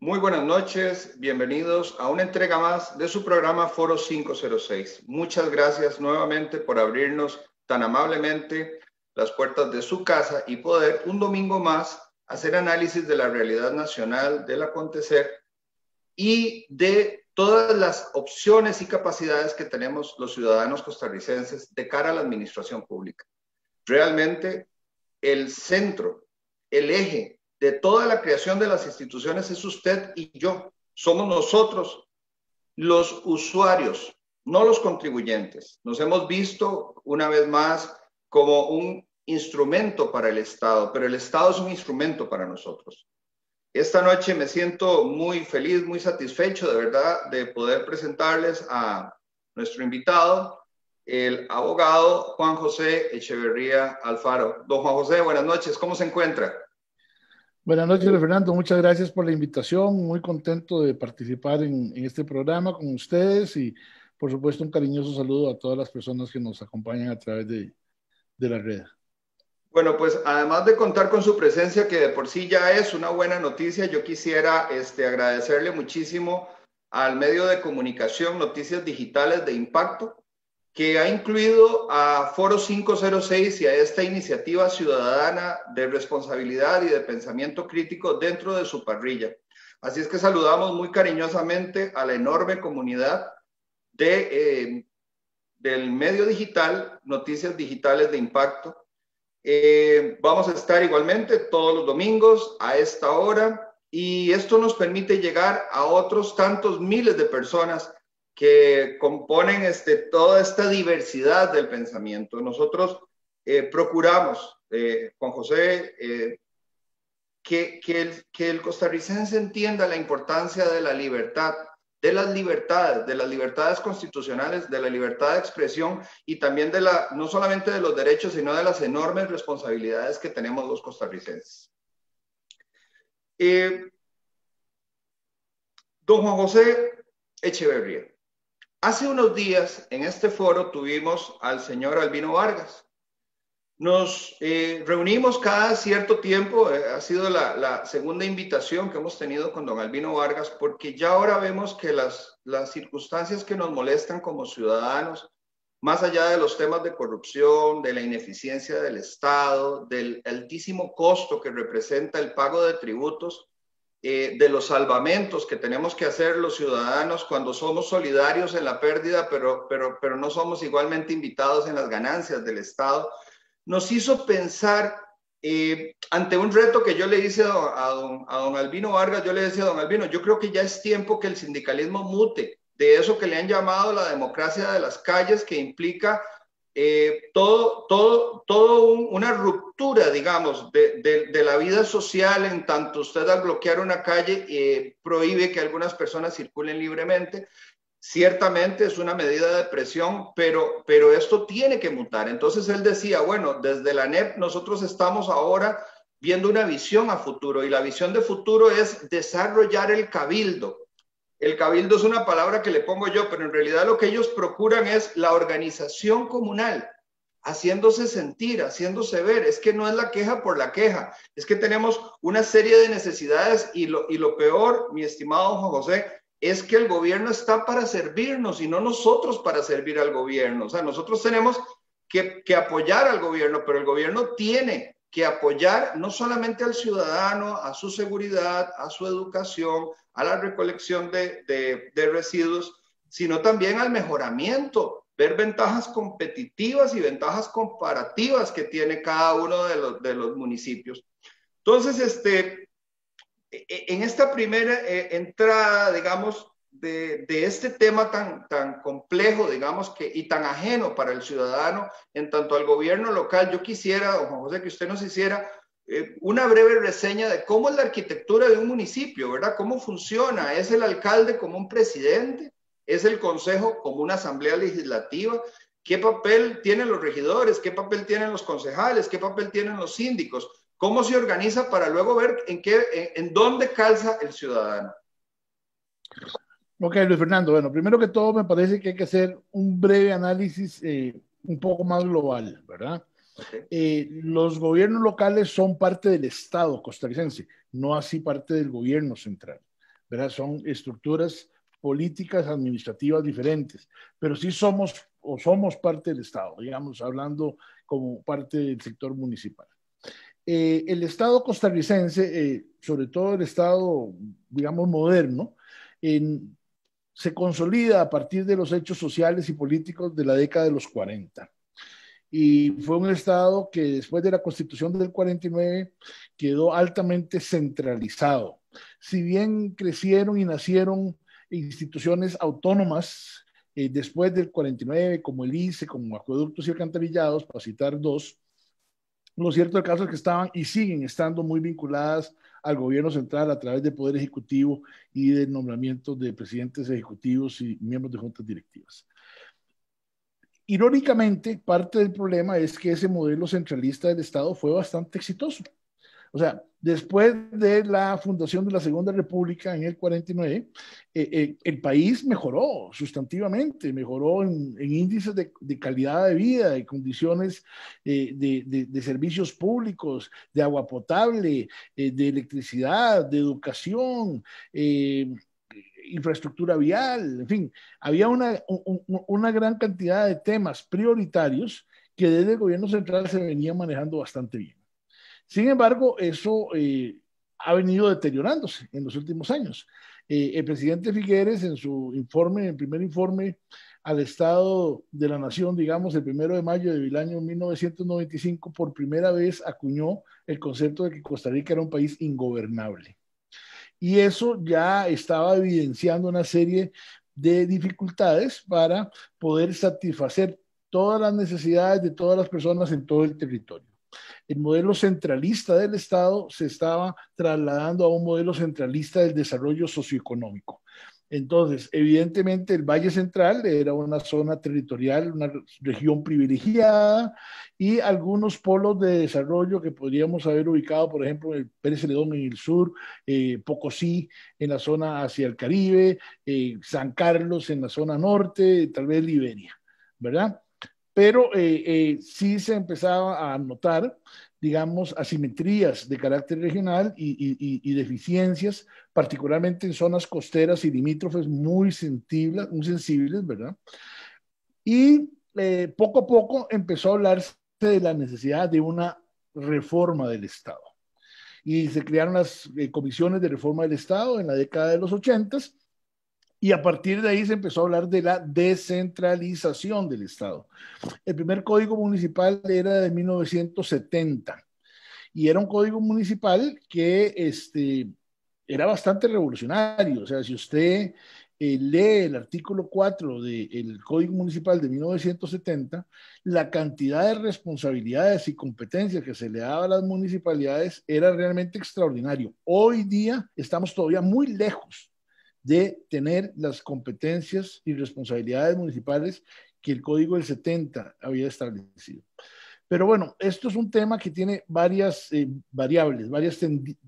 Muy buenas noches, bienvenidos a una entrega más de su programa Foro 506. Muchas gracias nuevamente por abrirnos tan amablemente las puertas de su casa y poder un domingo más hacer análisis de la realidad nacional, del acontecer y de todas las opciones y capacidades que tenemos los ciudadanos costarricenses de cara a la administración pública. Realmente el centro, el eje de toda la creación de las instituciones es usted y yo. Somos nosotros los usuarios, no los contribuyentes. Nos hemos visto una vez más como un instrumento para el Estado, pero el Estado es un instrumento para nosotros. Esta noche me siento muy feliz, muy satisfecho de verdad de poder presentarles a nuestro invitado, el abogado Juan José Echeverría Alfaro. Don Juan José, buenas noches, ¿cómo se encuentra? Buenas noches, Fernando. Muchas gracias por la invitación. Muy contento de participar en este programa con ustedes y, por supuesto, un cariñoso saludo a todas las personas que nos acompañan a través de la red. Bueno, pues además de contar con su presencia, que de por sí ya es una buena noticia, yo quisiera agradecerle muchísimo al medio de comunicación Noticias Digitales de Impacto, que ha incluido a Foro 506 y a esta iniciativa ciudadana de responsabilidad y de pensamiento crítico dentro de su parrilla. Así es que saludamos muy cariñosamente a la enorme comunidad del medio digital, Noticias Digitales de Impacto. Vamos a estar igualmente todos los domingos a esta hora y esto nos permite llegar a otros tantos miles de personas que componen toda esta diversidad del pensamiento. Nosotros procuramos, Juan José, que el costarricense entienda la importancia de la libertad, de las libertades constitucionales, de la libertad de expresión y también no solamente de los derechos, sino de las enormes responsabilidades que tenemos los costarricenses. Don Juan José Echeverría, hace unos días en este foro tuvimos al señor Albino Vargas. Nos reunimos cada cierto tiempo, ha sido la segunda invitación que hemos tenido con don Albino Vargas, porque ya ahora vemos que las circunstancias que nos molestan como ciudadanos, más allá de los temas de corrupción, de la ineficiencia del Estado, del altísimo costo que representa el pago de tributos, de los salvamentos que tenemos que hacer los ciudadanos cuando somos solidarios en la pérdida, pero no somos igualmente invitados en las ganancias del Estado, nos hizo pensar ante un reto que yo le hice a don Albino Vargas. Yo le decía a don Albino, yo creo que ya es tiempo que el sindicalismo mute de eso que le han llamado la democracia de las calles, que implica una ruptura, digamos, de la vida social, en tanto usted al bloquear una calle prohíbe que algunas personas circulen libremente. Ciertamente es una medida de presión, pero esto tiene que mutar. Entonces él decía, bueno, desde la ANEP nosotros estamos ahora viendo una visión a futuro, y la visión de futuro es desarrollar el cabildo. El cabildo es una palabra que le pongo yo, pero en realidad lo que ellos procuran es la organización comunal, haciéndose sentir, haciéndose ver. Es que no es la queja por la queja, es que tenemos una serie de necesidades y lo peor, mi estimado Juan José, es que el gobierno está para servirnos y no nosotros para servir al gobierno. O sea, nosotros tenemos que apoyar al gobierno, pero el gobierno tiene que apoyar no solamente al ciudadano, a su seguridad, a su educación, a la recolección de residuos, sino también al mejoramiento, ver ventajas competitivas y ventajas comparativas que tiene cada uno de los municipios. Entonces, en esta primera entrada, digamos, de este tema tan complejo, digamos, y tan ajeno para el ciudadano, en tanto al gobierno local, yo quisiera, don Juan José, que usted nos hiciera una breve reseña de cómo es la arquitectura de un municipio, ¿verdad? ¿Cómo funciona? ¿Es el alcalde como un presidente? ¿Es el consejo como una asamblea legislativa? ¿Qué papel tienen los regidores? ¿Qué papel tienen los concejales? ¿Qué papel tienen los síndicos? ¿Cómo se organiza para luego ver en dónde calza el ciudadano? Ok, Luis Fernando. Bueno, primero que todo me parece que hay que hacer un breve análisis un poco más global, ¿verdad? Okay. Los gobiernos locales son parte del Estado costarricense, no así parte del gobierno central. ¿verdad? Son estructuras políticas administrativas diferentes, pero sí somos o somos parte del Estado, digamos, hablando como parte del sector municipal. El Estado costarricense, sobre todo el Estado, digamos, moderno, se consolida a partir de los hechos sociales y políticos de la década de los 40. Y fue un Estado que después de la Constitución del 49 quedó altamente centralizado. Si bien crecieron y nacieron instituciones autónomas después del 49, como el ICE, como Acueductos y Alcantarillados, para citar dos, lo cierto del caso es que estaban y siguen estando muy vinculadas al gobierno central a través del Poder Ejecutivo y del nombramiento de presidentes ejecutivos y miembros de juntas directivas. Irónicamente, parte del problema es que ese modelo centralista del Estado fue bastante exitoso. O sea, después de la fundación de la Segunda República en el 49, el país mejoró sustantivamente, mejoró en índices de calidad de vida, de condiciones de servicios públicos, de agua potable, de electricidad, de educación, infraestructura vial, en fin, había una gran cantidad de temas prioritarios que desde el gobierno central se venían manejando bastante bien. Sin embargo, eso ha venido deteriorándose en los últimos años. El presidente Figueres, en su informe, en el primer informe al Estado de la Nación, digamos, el 1 de mayo del año 1995, por primera vez acuñó el concepto de que Costa Rica era un país ingobernable. Y eso ya estaba evidenciando una serie de dificultades para poder satisfacer todas las necesidades de todas las personas en todo el territorio. El modelo centralista del Estado se estaba trasladando a un modelo centralista del desarrollo socioeconómico. Entonces, evidentemente, el Valle Central era una zona territorial, una región privilegiada y algunos polos de desarrollo que podríamos haber ubicado, por ejemplo, el Pérez Celedón en el sur, Pocosí en la zona hacia el Caribe, San Carlos en la zona norte, tal vez Liberia, ¿verdad? Pero sí se empezaba a notar, digamos, asimetrías de carácter regional y deficiencias, particularmente en zonas costeras y limítrofes muy sensibles, ¿verdad? Y poco a poco empezó a hablarse de la necesidad de una reforma del Estado. Y se crearon las comisiones de reforma del Estado en la década de los 80. Y a partir de ahí se empezó a hablar de la descentralización del Estado. El primer código municipal era de 1970 y era un código municipal que era bastante revolucionario. O sea, si usted lee el artículo 4 del Código Municipal de 1970, la cantidad de responsabilidades y competencias que se le daba a las municipalidades era realmente extraordinario. Hoy día estamos todavía muy lejos de tener las competencias y responsabilidades municipales que el Código del 70 había establecido. Pero bueno, esto es un tema que tiene varias variables, varias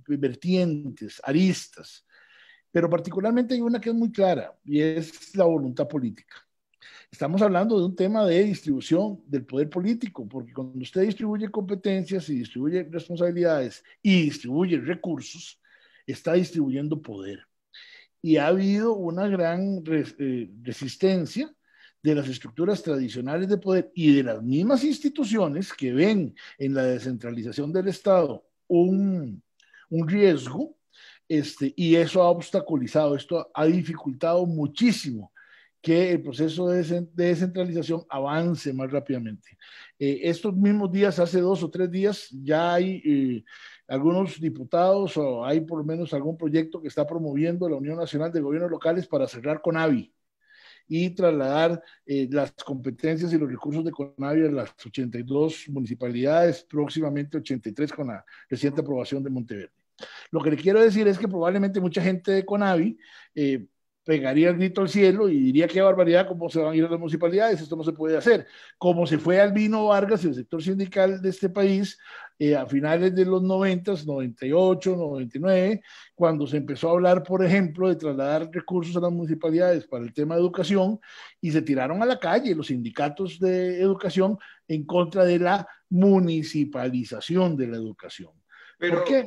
vertientes, aristas, pero particularmente hay una que es muy clara y es la voluntad política. Estamos hablando de un tema de distribución del poder político, porque cuando usted distribuye competencias y distribuye responsabilidades y distribuye recursos, está distribuyendo poder. Y ha habido una gran resistencia de las estructuras tradicionales de poder y de las mismas instituciones que ven en la descentralización del Estado un riesgo, y eso ha obstaculizado, esto ha dificultado muchísimo que el proceso de descentralización avance más rápidamente. Estos mismos días, hace 2 o 3 días, ya hay algunos diputados o hay por lo menos algún proyecto que está promoviendo la Unión Nacional de Gobiernos Locales para cerrar CONAVI y trasladar las competencias y los recursos de CONAVI a las 82 municipalidades, próximamente 83 con la reciente aprobación de Monteverde. Lo que le quiero decir es que probablemente mucha gente de CONAVI pegaría el grito al cielo y diría qué barbaridad, cómo se van a ir a las municipalidades, esto no se puede hacer. Como se fue Albino Vargas, el sector sindical de este país, a finales de los 90, 98, 99, cuando se empezó a hablar, por ejemplo, de trasladar recursos a las municipalidades para el tema de educación, y se tiraron a la calle los sindicatos de educación en contra de la municipalización de la educación. ¿Por qué?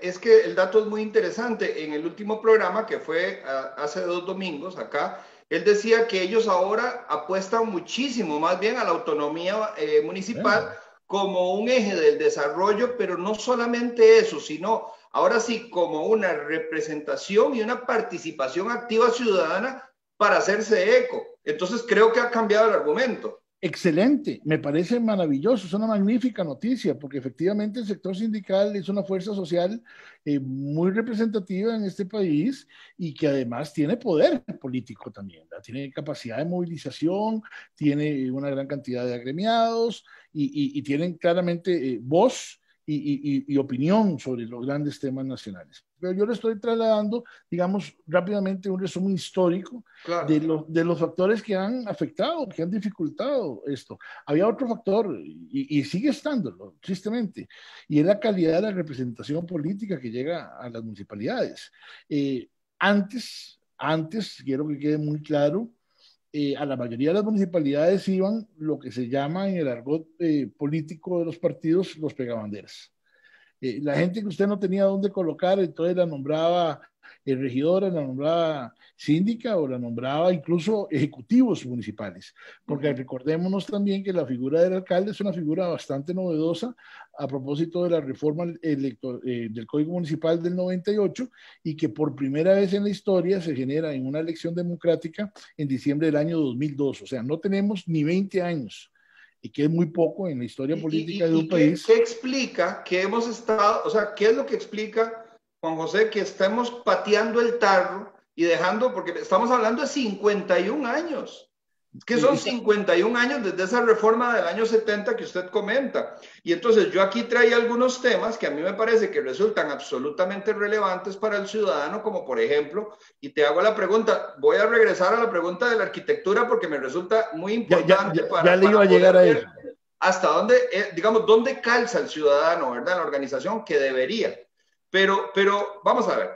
Es que el dato es muy interesante. En el último programa, que fue hace 2 domingos acá, él decía que ellos ahora apuestan muchísimo más bien a la autonomía municipal Bueno, como un eje del desarrollo, pero no solamente eso, sino ahora sí como una representación y una participación activa ciudadana para hacerse eco. Entonces creo que ha cambiado el argumento. excelente, me parece maravilloso, es una magnífica noticia, porque efectivamente el sector sindical es una fuerza social muy representativa en este país y que además tiene poder político también, ¿verdad? Tiene capacidad de movilización, tiene una gran cantidad de agremiados y tienen claramente voz y opinión sobre los grandes temas nacionales. Pero yo le estoy trasladando, digamos, rápidamente un resumen histórico Claro. de los factores que han afectado, que han dificultado esto. Había otro factor, y sigue estándolo, tristemente, y es la calidad de la representación política que llega a las municipalidades. Antes, quiero que quede muy claro, a la mayoría de las municipalidades iban lo que se llama en el argot político de los partidos los pegabanderas. La gente que usted no tenía dónde colocar, entonces la nombraba regidora, la nombraba síndica o la nombraba incluso ejecutivos municipales, porque recordémonos también que la figura del alcalde es una figura bastante novedosa a propósito de la reforma del Código Municipal del 98 y que por primera vez en la historia se genera en una elección democrática en diciembre del año 2002, o sea, no tenemos ni 20 años y que es muy poco en la historia política de un ¿Qué país. explica que hemos estado, o sea, qué es lo que explica, Juan José, que estemos pateando el tarro y dejando, porque estamos hablando de 51 años? Es que son 51 años desde esa reforma del año 70 que usted comenta. Y entonces yo aquí traía algunos temas que a mí me parece que resultan absolutamente relevantes para el ciudadano, como por ejemplo, y te hago la pregunta, voy a regresar a la pregunta de la arquitectura porque me resulta muy importante Ya le iba para a llegar poder a eso. ver hasta dónde, digamos, dónde calza el ciudadano, ¿verdad? En la organización que debería. Pero vamos a ver,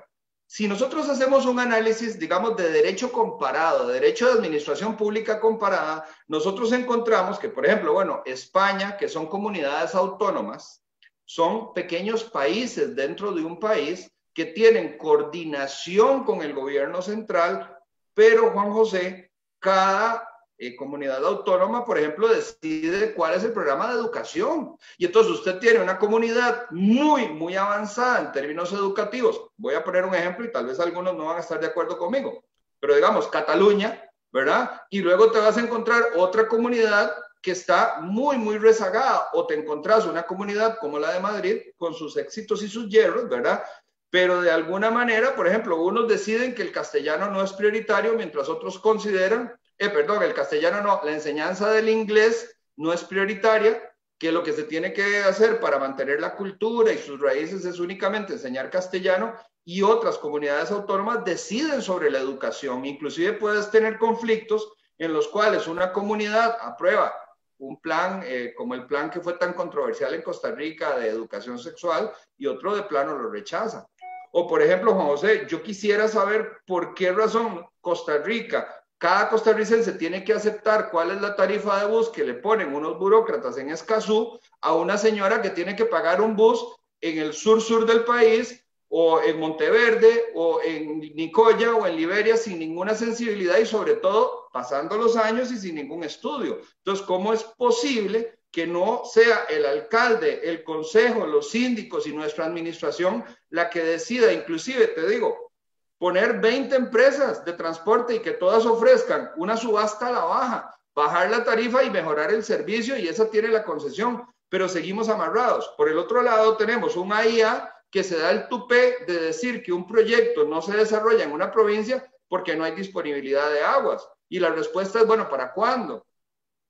si nosotros hacemos un análisis, digamos, de derecho comparado, de derecho de administración pública comparada, nosotros encontramos que, por ejemplo, bueno, España, que son comunidades autónomas, son pequeños países dentro de un país que tienen coordinación con el gobierno central, pero Juan José, cada comunidad autónoma, por ejemplo, decide cuál es el programa de educación. Y entonces usted tiene una comunidad muy avanzada en términos educativos. Voy a poner un ejemplo y tal vez algunos no van a estar de acuerdo conmigo, pero digamos Cataluña, ¿verdad? Y luego te vas a encontrar otra comunidad que está muy rezagada, o te encontrás una comunidad como la de Madrid con sus éxitos y sus hierros, ¿verdad? Pero de alguna manera, por ejemplo, unos deciden que el castellano no es prioritario, mientras otros consideran el castellano no, la enseñanza del inglés no es prioritaria, que lo que se tiene que hacer para mantener la cultura y sus raíces es únicamente enseñar castellano, y otras comunidades autónomas deciden sobre la educación. Inclusive puedes tener conflictos en los cuales una comunidad aprueba un plan como el plan que fue tan controversial en Costa Rica de educación sexual y otro de plano lo rechaza. O por ejemplo, Juan José, yo quisiera saber por qué razón Costa Rica, cada costarricense tiene que aceptar cuál es la tarifa de bus que le ponen unos burócratas en Escazú a una señora que tiene que pagar un bus en el sur del país, o en Monteverde, o en Nicoya, o en Liberia, sin ninguna sensibilidad y sobre todo pasando los años y sin ningún estudio. Entonces, ¿cómo es posible que no sea el alcalde, el consejo, los síndicos y nuestra administración la que decida? Inclusive, te digo, poner 20 empresas de transporte y que todas ofrezcan una subasta a la baja, bajar la tarifa y mejorar el servicio, y esa tiene la concesión, pero seguimos amarrados. Por el otro lado tenemos un AIA que se da el tupé de decir que un proyecto no se desarrolla en una provincia porque no hay disponibilidad de aguas. Y la respuesta es, bueno, ¿para cuándo?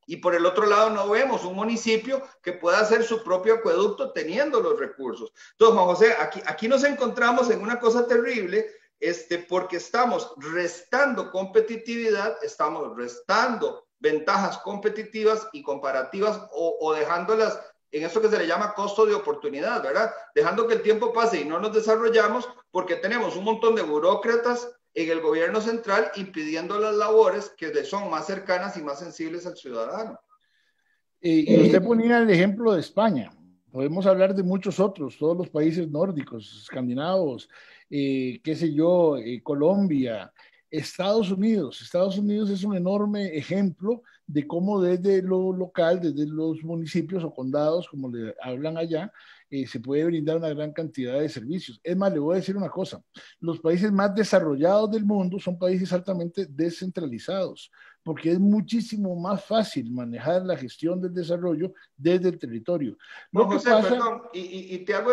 Y por el otro lado no vemos un municipio que pueda hacer su propio acueducto teniendo los recursos. Entonces, Juan José, aquí nos encontramos en una cosa terrible, porque estamos restando competitividad, estamos restando ventajas competitivas y comparativas, o dejándolas en eso que se le llama costo de oportunidad, ¿verdad? Dejando que el tiempo pase y no nos desarrollamos porque tenemos un montón de burócratas en el gobierno central impidiendo las labores que le son más cercanas y más sensibles al ciudadano. Y usted ponía el ejemplo de España. podemos hablar de muchos otros, todos los países nórdicos, escandinavos, qué sé yo, Colombia, Estados Unidos. Estados Unidos es un enorme ejemplo de cómo desde lo local, desde los municipios o condados, como le hablan allá, se puede brindar una gran cantidad de servicios. Es más, le voy a decir una cosa, los países más desarrollados del mundo son países altamente descentralizados, porque es muchísimo más fácil manejar la gestión del desarrollo desde el territorio. Juan Lo que José, pasa, perdón, y te hago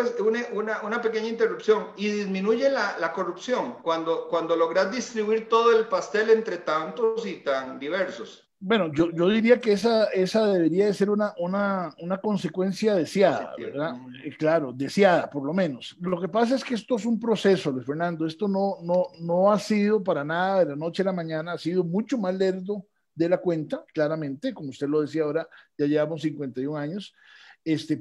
una pequeña interrupción. Y disminuye la corrupción cuando logras distribuir todo el pastel entre tantos y tan diversos. bueno, yo diría que esa debería de ser una consecuencia deseada, Positivo. ¿verdad? Claro, deseada, por lo menos. Lo que pasa es que esto es un proceso, Luis Fernando. Esto no ha sido para nada de la noche a la mañana, ha sido mucho más lerdo de la cuenta, claramente, como usted lo decía ahora, ya llevamos 51 años,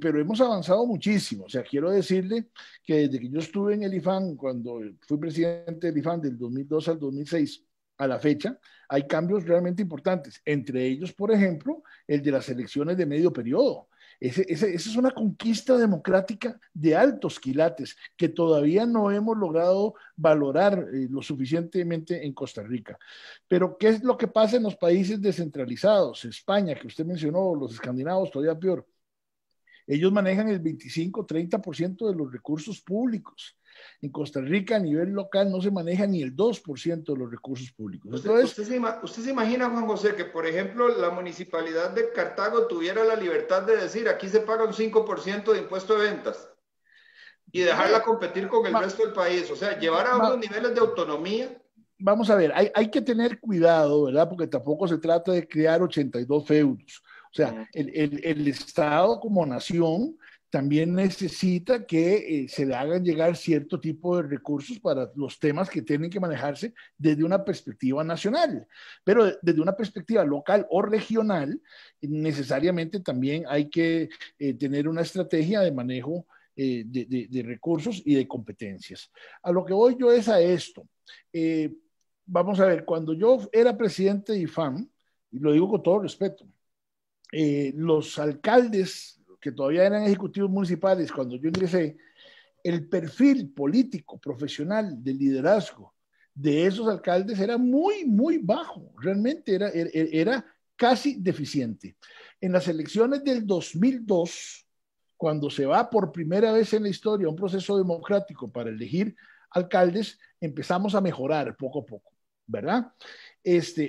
pero hemos avanzado muchísimo. O sea, quiero decirle que desde que yo estuve en el IFAN, cuando fui presidente del IFAN del 2002 al 2006, a la fecha, hay cambios realmente importantes. Entre ellos, por ejemplo, el de las elecciones de medio periodo. Esa es una conquista democrática de altos quilates que todavía no hemos logrado valorar lo suficientemente en Costa Rica. Pero, ¿qué es lo que pasa en los países descentralizados? España, que usted mencionó, los escandinavos, todavía peor. Ellos manejan el 25-30% de los recursos públicos. En Costa Rica, a nivel local, no se maneja ni el 2% de los recursos públicos. Entonces, ¿Usted se imagina, Juan José, que, por ejemplo, la municipalidad de Cartago tuviera la libertad de decir aquí se paga un 5% de impuesto de ventas y dejarla competir con el resto del país? O sea, llevar a unos niveles de autonomía. Vamos a ver, hay que tener cuidado, ¿verdad? Porque tampoco se trata de crear 82 feudos. O sea, el Estado como nación también necesita que se le hagan llegar cierto tipo de recursos para los temas que tienen que manejarse desde una perspectiva nacional. Pero desde una perspectiva local o regional, necesariamente también hay que tener una estrategia de manejo de recursos y de competencias. A lo que voy yo es a esto. Vamos a ver, cuando yo era presidente de IFAM, y lo digo con todo respeto, los alcaldes que todavía eran ejecutivos municipales, cuando yo ingresé, el perfil político, profesional, de liderazgo de esos alcaldes era muy, muy bajo. Realmente era casi deficiente. En las elecciones del 2002, cuando se va por primera vez en la historia un proceso democrático para elegir alcaldes, empezamos a mejorar poco a poco, ¿verdad?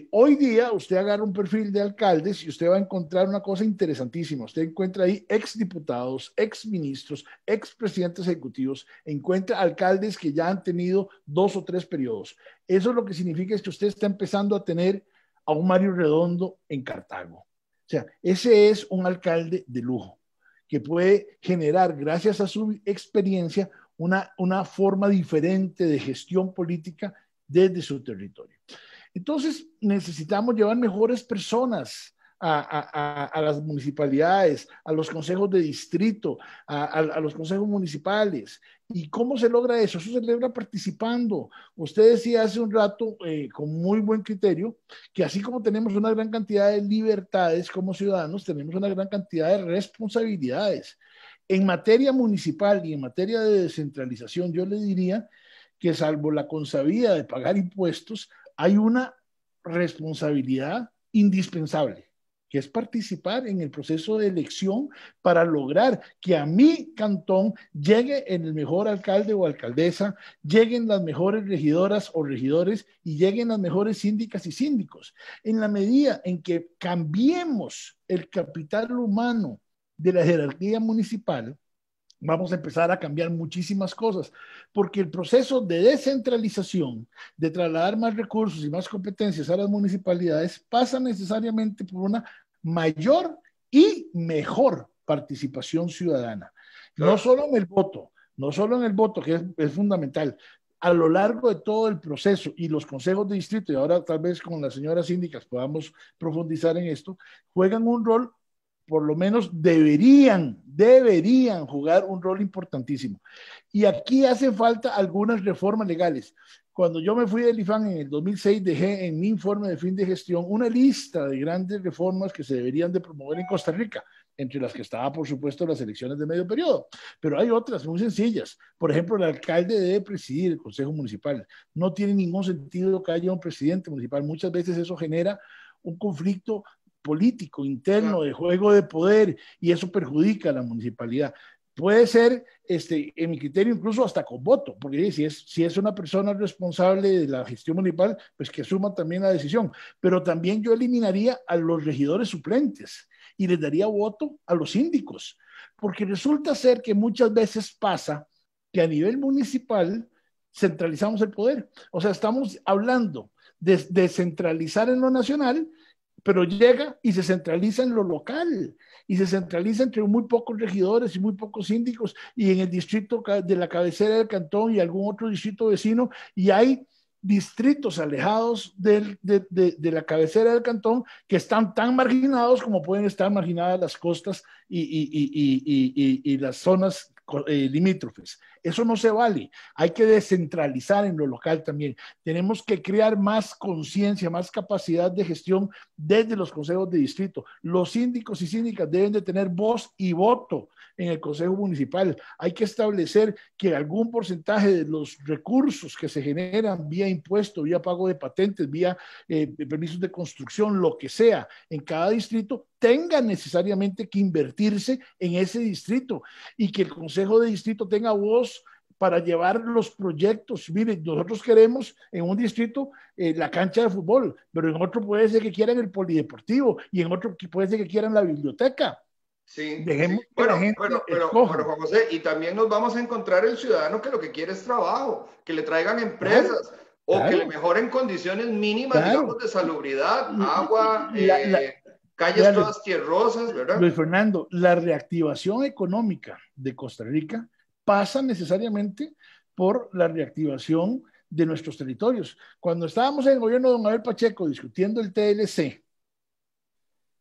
Hoy día usted agarra un perfil de alcaldes y usted va a encontrar una cosa interesantísima. Usted encuentra ahí exdiputados, exministros, expresidentes ejecutivos, encuentra alcaldes que ya han tenido 2 o 3 periodos. Eso lo que significa es que usted está empezando a tener a un Mario Redondo en Cartago. O sea, ese es un alcalde de lujo que puede generar, gracias a su experiencia, una forma diferente de gestión política desde su territorio. Entonces, necesitamos llevar mejores personas a las municipalidades, a los consejos de distrito, a los consejos municipales. ¿Y cómo se logra eso? Eso se logra participando. Usted decía hace un rato, con muy buen criterio, que así como tenemos una gran cantidad de libertades como ciudadanos, tenemos una gran cantidad de responsabilidades. En materia municipal y en materia de descentralización, yo le diría que salvo la consabida de pagar impuestos, hay una responsabilidad indispensable, que es participar en el proceso de elección para lograr que a mi cantón llegue el mejor alcalde o alcaldesa, lleguen las mejores regidoras o regidores y lleguen las mejores síndicas y síndicos. En la medida en que cambiemos el capital humano de la jerarquía municipal, vamos a empezar a cambiar muchísimas cosas, porque el proceso de descentralización, de trasladar más recursos y más competencias a las municipalidades, pasa necesariamente por una mayor y mejor participación ciudadana. No solo en el voto, no solo en el voto, que es fundamental, a lo largo de todo el proceso y los consejos de distrito, y ahora tal vez con las señoras síndicas podamos profundizar en esto, juegan un rol, por lo menos deberían jugar un rol importantísimo. Y aquí hacen falta algunas reformas legales. Cuando yo me fui del IFAN en el 2006, dejé en mi informe de fin de gestión una lista de grandes reformas que se deberían de promover en Costa Rica. entre las que estaba, por supuesto, las elecciones de medio periodo. Pero hay otras muy sencillas. Por ejemplo, el alcalde debe presidir el Consejo Municipal. No tiene ningún sentido que haya un presidente municipal. Muchas veces eso genera un conflicto político interno de juego de poder y eso perjudica a la municipalidad. Puede ser, en mi criterio, incluso hasta con voto, porque si es una persona responsable de la gestión municipal, pues que asuma también la decisión. Pero también yo eliminaría a los regidores suplentes y les daría voto a los síndicos, porque resulta ser que muchas veces pasa que a nivel municipal centralizamos el poder. O sea, estamos hablando de descentralizar en lo nacional, pero llega y se centraliza en lo local y se centraliza entre muy pocos regidores y muy pocos síndicos y en el distrito de la cabecera del cantón y algún otro distrito vecino, y hay distritos alejados de la cabecera del cantón que están tan marginados como pueden estar marginadas las costas y las zonas limítrofes. Eso no se vale. Hay que descentralizar en lo local también. Tenemos que crear más conciencia, más capacidad de gestión desde los consejos de distrito. Los síndicos y síndicas deben de tener voz y voto en el consejo municipal. Hay que establecer que algún porcentaje de los recursos que se generan vía impuesto, vía pago de patentes, vía permisos de construcción, lo que sea, en cada distrito, tenga necesariamente que invertirse en ese distrito y que el consejo de distrito tenga voz para llevar los proyectos. Miren, nosotros queremos en un distrito la cancha de fútbol, pero en otro puede ser que quieran el polideportivo y en otro puede ser que quieran la biblioteca. Sí, Dejemos sí. que Bueno, la gente pero Juan José, y también nos vamos a encontrar el ciudadano que lo que quiere es trabajo, que le traigan empresas, claro, o que le claro, mejoren condiciones mínimas, digamos, claro. de salubridad, agua, La, calles vean, todas tierrosas, Luis ¿verdad? Fernando, la reactivación económica de Costa Rica pasa necesariamente por la reactivación de nuestros territorios. Cuando estábamos en el gobierno de don Abel Pacheco discutiendo el TLC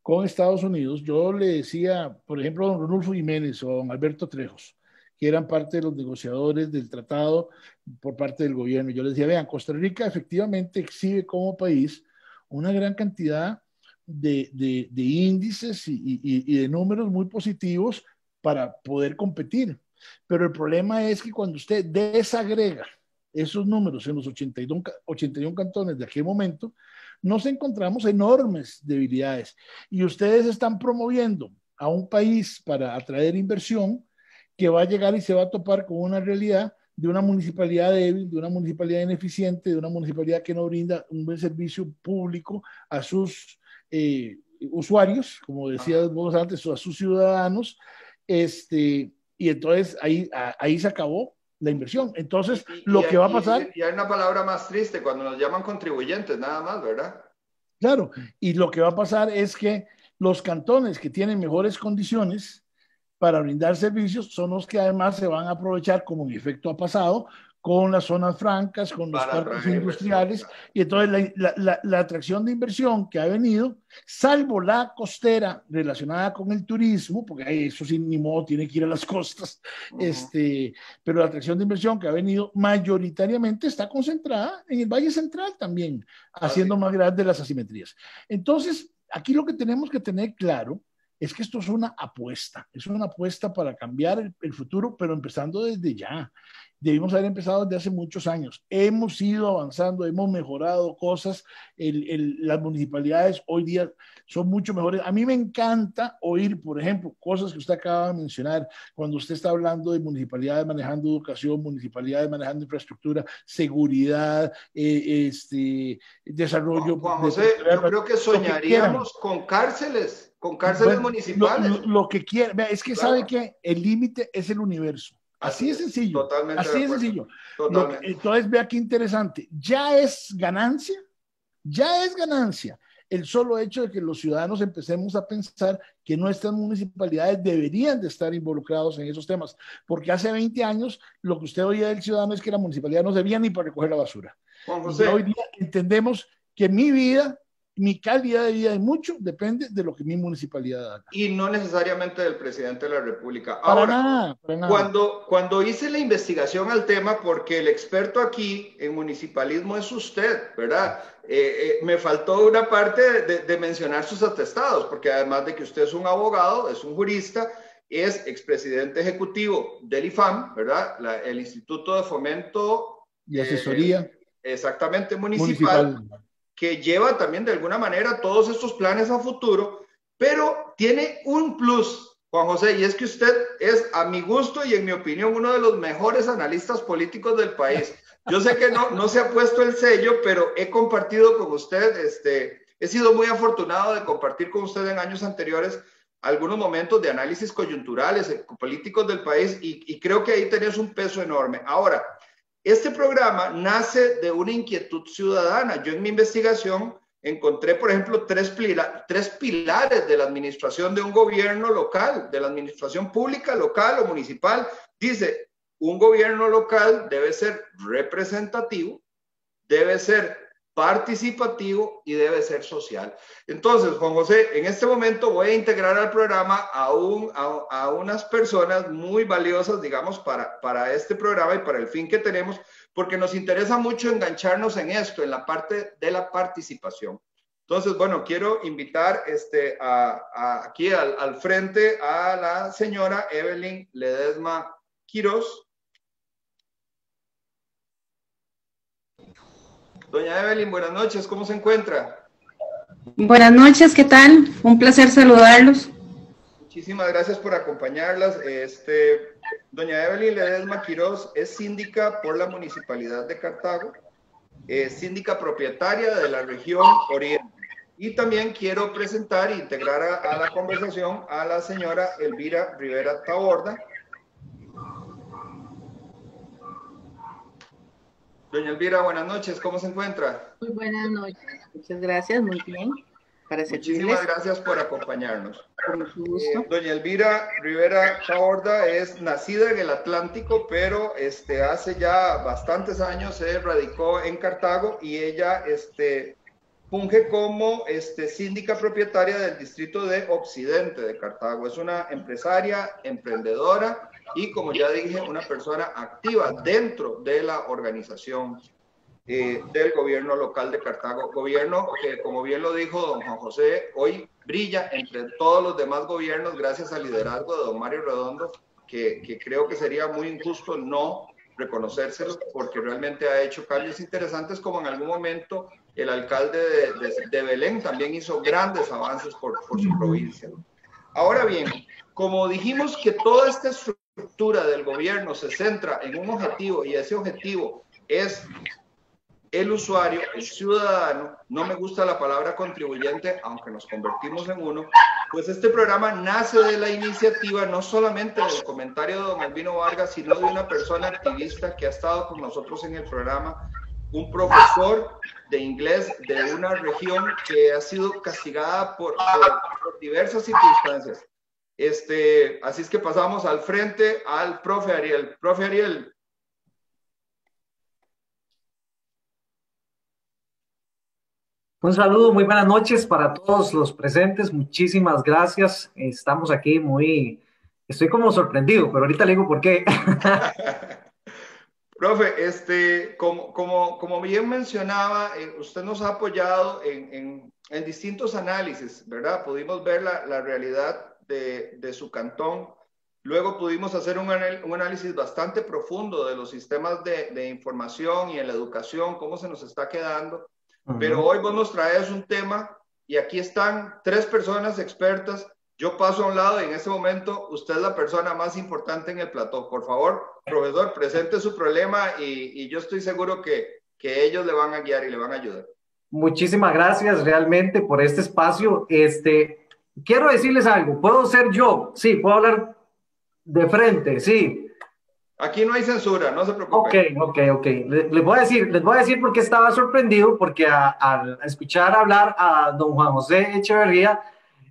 con Estados Unidos, yo le decía, por ejemplo, a don Rodolfo Jiménez o a don Alberto Trejos, que eran parte de los negociadores del tratado por parte del gobierno. Yo les decía, vean, Costa Rica efectivamente exhibe como país una gran cantidad de índices y de números muy positivos para poder competir. Pero el problema es que cuando usted desagrega esos números en los 81 cantones de aquel momento, nos encontramos enormes debilidades. Y ustedes están promoviendo a un país para atraer inversión que va a llegar y se va a topar con una realidad de una municipalidad débil, de una municipalidad ineficiente, de una municipalidad que no brinda un buen servicio público a sus usuarios, como decías vos antes, o a sus ciudadanos, y entonces ahí se acabó la inversión. Entonces, lo que va a pasar... Y hay una palabra más triste cuando nos llaman contribuyentes, nada más, ¿verdad? Claro, y lo que va a pasar es que los cantones que tienen mejores condiciones para brindar servicios son los que además se van a aprovechar, como en efecto ha pasado, con las zonas francas, con los Para parques atraer inversión, industriales, claro. y entonces la atracción de inversión que ha venido, salvo la costera relacionada con el turismo, porque eso sin ni modo tiene que ir a las costas, pero la atracción de inversión que ha venido mayoritariamente está concentrada en el Valle Central también, haciendo más grandes las asimetrías. Entonces, aquí lo que tenemos que tener claro es que esto es una apuesta para cambiar el futuro, pero empezando desde ya. Debimos haber empezado desde hace muchos años. Hemos ido avanzando, hemos mejorado cosas. Las municipalidades hoy día son mucho mejores. A mí me encanta oír, por ejemplo, cosas que usted acaba de mencionar, cuando usted está hablando de municipalidades manejando educación, municipalidades manejando infraestructura, seguridad, desarrollo Juan de José, yo territorial, creo que lo que quieran. soñaríamos con cárceles Bueno, municipales. lo que quiera, es que sabe Claro, que el límite es el universo. así Así es es, sencillo, totalmente de así es acuerdo, sencillo. totalmente. Entonces, vea qué interesante. Ya es ganancia el solo hecho de que los ciudadanos empecemos a pensar que nuestras municipalidades deberían de estar involucrados en esos temas, porque hace 20 años lo que usted oía del ciudadano es que la municipalidad no servía ni para recoger la basura. Juan Y ya hoy José, día entendemos que mi vida mi calidad de vida y mucho depende de lo que mi municipalidad haga. Y no necesariamente del presidente de la República. Para Ahora, nada, para nada. Cuando hice la investigación al tema, porque el experto aquí en municipalismo es usted, ¿verdad? Me faltó una parte de mencionar sus atestados, porque además de que usted es un abogado, es un jurista, es expresidente ejecutivo del IFAM, ¿verdad? El Instituto de Fomento y Asesoría. Exactamente, municipal, que lleva también de alguna manera todos estos planes a futuro, pero tiene un plus, Juan José, y es que usted es, a mi gusto y en mi opinión, uno de los mejores analistas políticos del país. Yo sé que no se ha puesto el sello, pero he compartido con usted, he sido muy afortunado de compartir con usted en años anteriores algunos momentos de análisis coyunturales, políticos del país, y creo que ahí tenés un peso enorme. Ahora, este programa nace de una inquietud ciudadana. Yo en mi investigación encontré, por ejemplo, tres pilares de la administración de un gobierno local, de la administración pública local o municipal. Dice, un gobierno local debe ser representativo, debe ser participativo y debe ser social. Entonces, Juan José, en este momento voy a integrar al programa a unas personas muy valiosas, digamos, para este programa y para el fin que tenemos, porque nos interesa mucho engancharnos en esto, en la parte de la participación. Entonces, bueno, quiero invitar aquí al frente a la señora Evelyn Ledesma Quiroz. Doña Evelyn, buenas noches, ¿cómo se encuentra? Buenas noches, ¿qué tal? Un placer saludarlos. Muchísimas gracias por acompañarlas. Doña Evelyn Ledesma Quiroz es síndica por la Municipalidad de Cartago, es síndica propietaria de la región Oriente. Y también quiero presentar e integrar a la conversación a la señora Elvira Rivera Taborda. Doña Elvira, buenas noches, ¿cómo se encuentra? Muy buenas noches, muchas gracias, muy bien. Muchísimas gracias por acompañarnos. Con mucho gusto. Doña Elvira Rivera Taborda es nacida en el Atlántico, pero hace ya bastantes años se radicó en Cartago y ella funge como síndica propietaria del distrito de Occidente de Cartago. Es una empresaria, emprendedora y, como ya dije, una persona activa dentro de la organización del gobierno local de Cartago. Gobierno que, como bien lo dijo don Juan José, hoy brilla entre todos los demás gobiernos gracias al liderazgo de don Mario Redondo, que creo que sería muy injusto no reconocérselo, porque realmente ha hecho cambios interesantes, como en algún momento el alcalde de Belén también hizo grandes avances por su provincia. Ahora bien, como dijimos que toda esta estructura del gobierno se centra en un objetivo y ese objetivo es el usuario, el ciudadano, no me gusta la palabra contribuyente, aunque nos convertimos en uno, pues este programa nace de la iniciativa, no solamente del comentario de don Albino Vargas, sino de una persona activista que ha estado con nosotros en el programa, un profesor de inglés de una región que ha sido castigada por diversas circunstancias. Así es que pasamos al frente al profe Ariel. Profe Ariel. Un saludo, muy buenas noches para todos los presentes, muchísimas gracias. Estamos aquí estoy como sorprendido, pero ahorita le digo por qué. Profe, como bien mencionaba, usted nos ha apoyado en distintos análisis, ¿verdad? Pudimos ver la realidad de su cantón. Luego pudimos hacer un análisis bastante profundo de los sistemas de información y en la educación, cómo se nos está quedando. Pero hoy vos nos traes un tema y aquí están tres personas expertas. Yo paso a un lado y en este momento usted es la persona más importante en el plató. Por favor, profesor, presente su problema y yo estoy seguro que ellos le van a guiar y le van a ayudar. Muchísimas gracias realmente por este espacio. Quiero decirles algo. ¿Puedo ser yo? Sí, puedo hablar de frente, sí. Aquí no hay censura, no se preocupe. Ok. Les voy a decir por qué estaba sorprendido, porque al escuchar hablar a don Juan José Echeverría,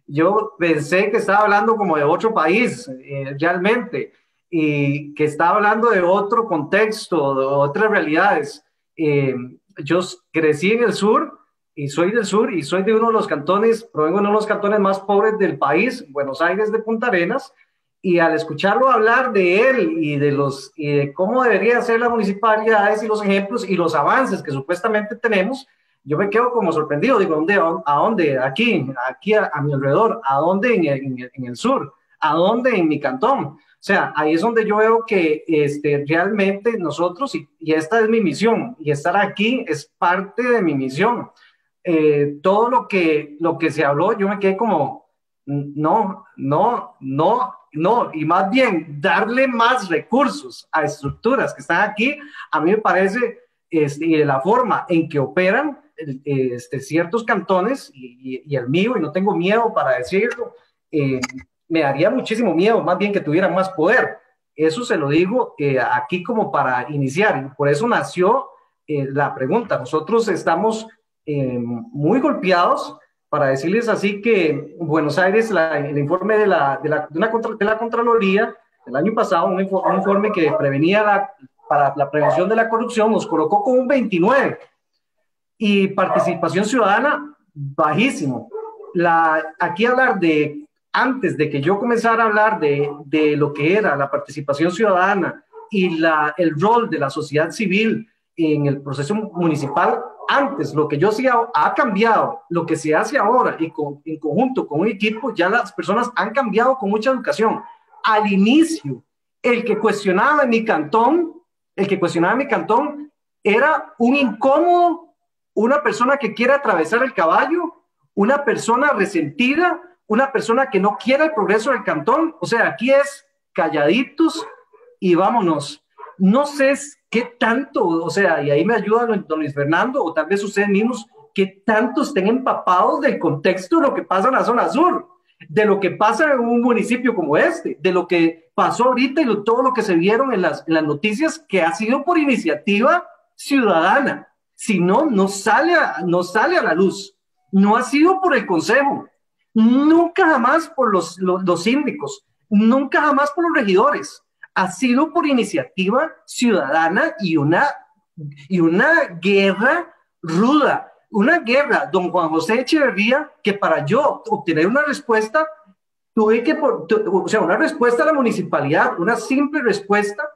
yo pensé que estaba hablando como de otro país, realmente, y que estaba hablando de otro contexto, de otras realidades. Yo crecí en el sur y soy del sur y soy de uno de los cantones, provengo de uno de los cantones más pobres del país, Buenos Aires de Punta Arenas, y al escucharlo hablar de él y de cómo debería ser la municipalidad y los ejemplos y los avances que supuestamente tenemos, yo me quedo como sorprendido. Digo, ¿a dónde? Aquí a mi alrededor. ¿A dónde? En el sur. ¿A dónde? En mi cantón. O sea, ahí es donde yo veo que realmente nosotros, y esta es mi misión, y estar aquí es parte de mi misión. Todo lo que se habló, yo me quedé como, no, y más bien darle más recursos a estructuras que están aquí, a mí me parece, y de la forma en que operan ciertos cantones, y el mío, y no tengo miedo para decirlo, me daría muchísimo miedo, más bien que tuvieran más poder. Eso se lo digo aquí como para iniciar, y por eso nació la pregunta. Nosotros estamos muy golpeados, para decirles así que Buenos Aires, el informe de la Contraloría del año pasado, un informe que prevenía para la prevención de la corrupción, nos colocó con un 29, y participación ciudadana bajísimo. Aquí hablar de, antes de que yo comenzara a hablar de lo que era la participación ciudadana y el rol de la sociedad civil en el proceso municipal, antes lo que yo hacía ha cambiado, lo que se hace ahora y en conjunto con un equipo, ya las personas han cambiado con mucha educación. Al inicio, el que cuestionaba mi cantón era un incómodo, una persona que quiere atravesar el caballo, una persona resentida, una persona que no quiere el progreso del cantón. O sea, aquí es calladitos y vámonos. No sé qué tanto, o sea, y ahí me ayuda don Luis Fernando, o tal vez ustedes mismos, qué tanto estén empapados del contexto de lo que pasa en la zona sur, de lo que pasa en un municipio como este, de lo que pasó ahorita y todo lo que se vieron en las noticias, que ha sido por iniciativa ciudadana. Si no, no sale a la luz. No ha sido por el consejo, nunca jamás por los síndicos, nunca jamás por los regidores. Ha sido por iniciativa ciudadana y una guerra ruda, una guerra, don Juan José Echeverría, que para yo obtener una respuesta, tuve que, o sea, una respuesta a la municipalidad, una simple respuesta,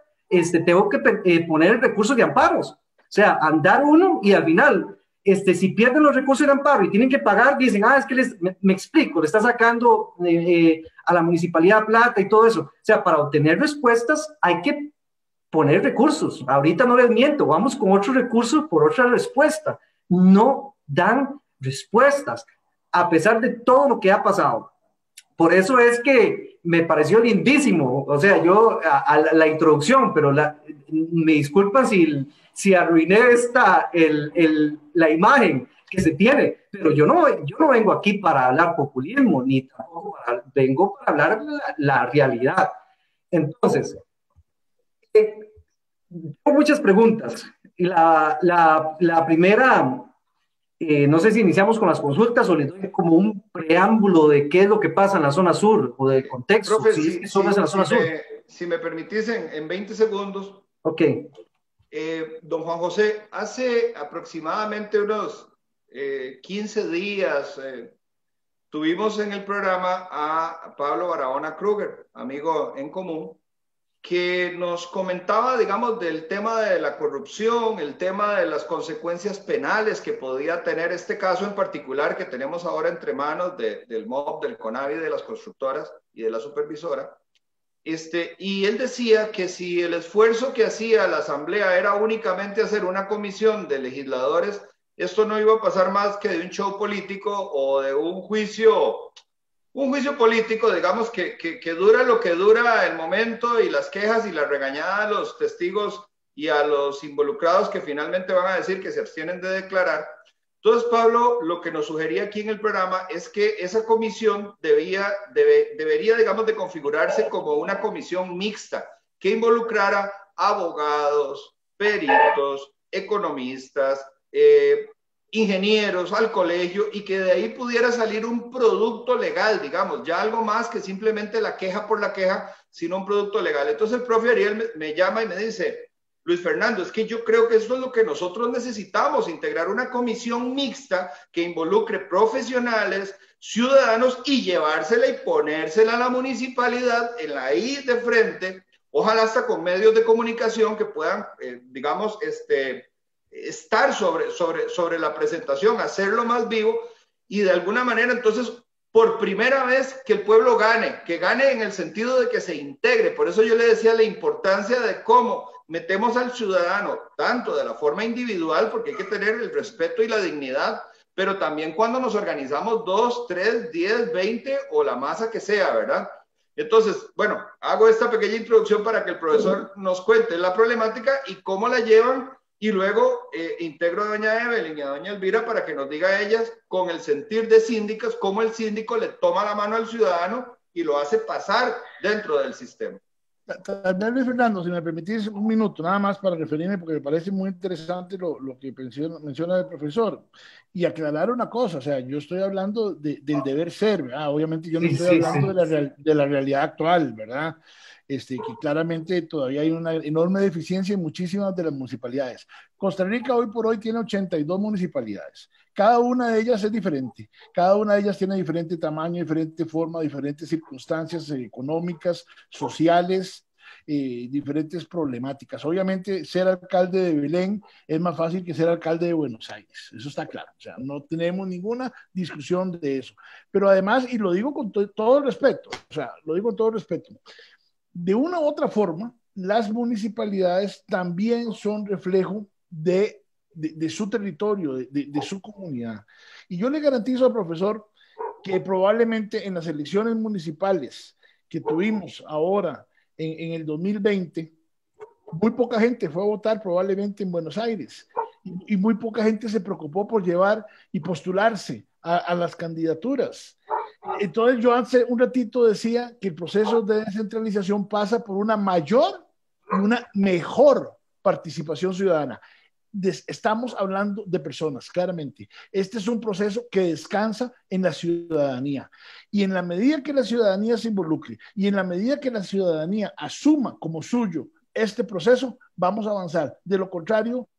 tengo que poner el recurso de amparos. O sea, andar uno y al final, si pierden los recursos de amparo y tienen que pagar, dicen, es que me explico, le está sacando a la municipalidad plata y todo eso. O sea, para obtener respuestas hay que poner recursos. Ahorita no les miento, vamos con otros recursos por otra respuesta. No dan respuestas, a pesar de todo lo que ha pasado. Por eso es que me pareció lindísimo, o sea, yo a la introducción, pero me disculpan si arruiné la imagen que se tiene, pero yo no vengo aquí para hablar populismo, ni tampoco vengo para hablar la realidad. Entonces, tengo muchas preguntas. Y la primera, no sé si iniciamos con las consultas o les doy como un preámbulo de qué es lo que pasa en la zona sur o del contexto. Profe, si me permitís en 20 segundos. Ok. Don Juan José, hace aproximadamente unos 15 días tuvimos en el programa a Pablo Barahona Kruger, amigo en común, que nos comentaba, digamos, del tema de la corrupción, el tema de las consecuencias penales que podía tener este caso en particular que tenemos ahora entre manos del MOB, del CONAVI, de las constructoras y de la supervisora. Y él decía que si el esfuerzo que hacía la Asamblea era únicamente hacer una comisión de legisladores, esto no iba a pasar más que de un show político o de un juicio político, digamos, que dura lo que dura el momento y las quejas y la regañada a los testigos y a los involucrados que finalmente van a decir que se abstienen de declarar. Entonces, Pablo, lo que nos sugería aquí en el programa es que esa comisión debería, digamos, de configurarse como una comisión mixta que involucrara abogados, peritos, economistas, ingenieros al colegio, y que de ahí pudiera salir un producto legal, digamos, ya algo más que simplemente la queja por la queja, sino un producto legal. Entonces el profe Ariel me llama y me dice, Luis Fernando, es que yo creo que esto es lo que nosotros necesitamos, integrar una comisión mixta que involucre profesionales, ciudadanos y llevársela y ponérsela a la municipalidad en la I de frente, ojalá hasta con medios de comunicación que puedan, digamos, estar sobre la presentación, hacerlo más vivo y de alguna manera entonces por primera vez que el pueblo gane, que gane en el sentido de que se integre. Por eso yo le decía la importancia de cómo metemos al ciudadano, tanto de la forma individual, porque hay que tener el respeto y la dignidad, pero también cuando nos organizamos 2, 3, 10, 20 o la masa que sea, ¿verdad? Entonces, bueno, hago esta pequeña introducción para que el profesor nos cuente la problemática y cómo la llevan, y luego integro a doña Evelyn y a doña Elvira para que nos diga a ellas, con el sentir de síndicas, cómo el síndico le toma la mano al ciudadano y lo hace pasar dentro del sistema. También, Luis Fernando, si me permitís un minuto nada más para referirme, porque me parece muy interesante lo que menciona el profesor, y aclarar una cosa, o sea, yo estoy hablando del deber ser, ¿verdad? Obviamente yo no estoy hablando de la realidad actual, ¿verdad? Que claramente todavía hay una enorme deficiencia en muchísimas de las municipalidades. Costa Rica hoy por hoy tiene 82 municipalidades. Cada una de ellas es diferente. Cada una de ellas tiene diferente tamaño, diferente forma, diferentes circunstancias económicas, sociales, diferentes problemáticas. Obviamente, ser alcalde de Belén es más fácil que ser alcalde de Buenos Aires. Eso está claro. O sea, no tenemos ninguna discusión de eso. Pero además, y lo digo con todo el respeto, o sea, lo digo con todo el respeto, de una u otra forma, las municipalidades también son reflejo de su territorio, de su comunidad. Y yo le garantizo al profesor que probablemente en las elecciones municipales que tuvimos ahora en el 2020, muy poca gente fue a votar probablemente en Buenos Aires y muy poca gente se preocupó por llevar y postularse a las candidaturas. Entonces yo hace un ratito decía que el proceso de descentralización pasa por una mayor y una mejor participación ciudadana. Estamos hablando de personas, claramente. Este es un proceso que descansa en la ciudadanía. Y en la medida que la ciudadanía se involucre y en la medida que la ciudadanía asuma como suyo este proceso, vamos a avanzar. De lo contrario,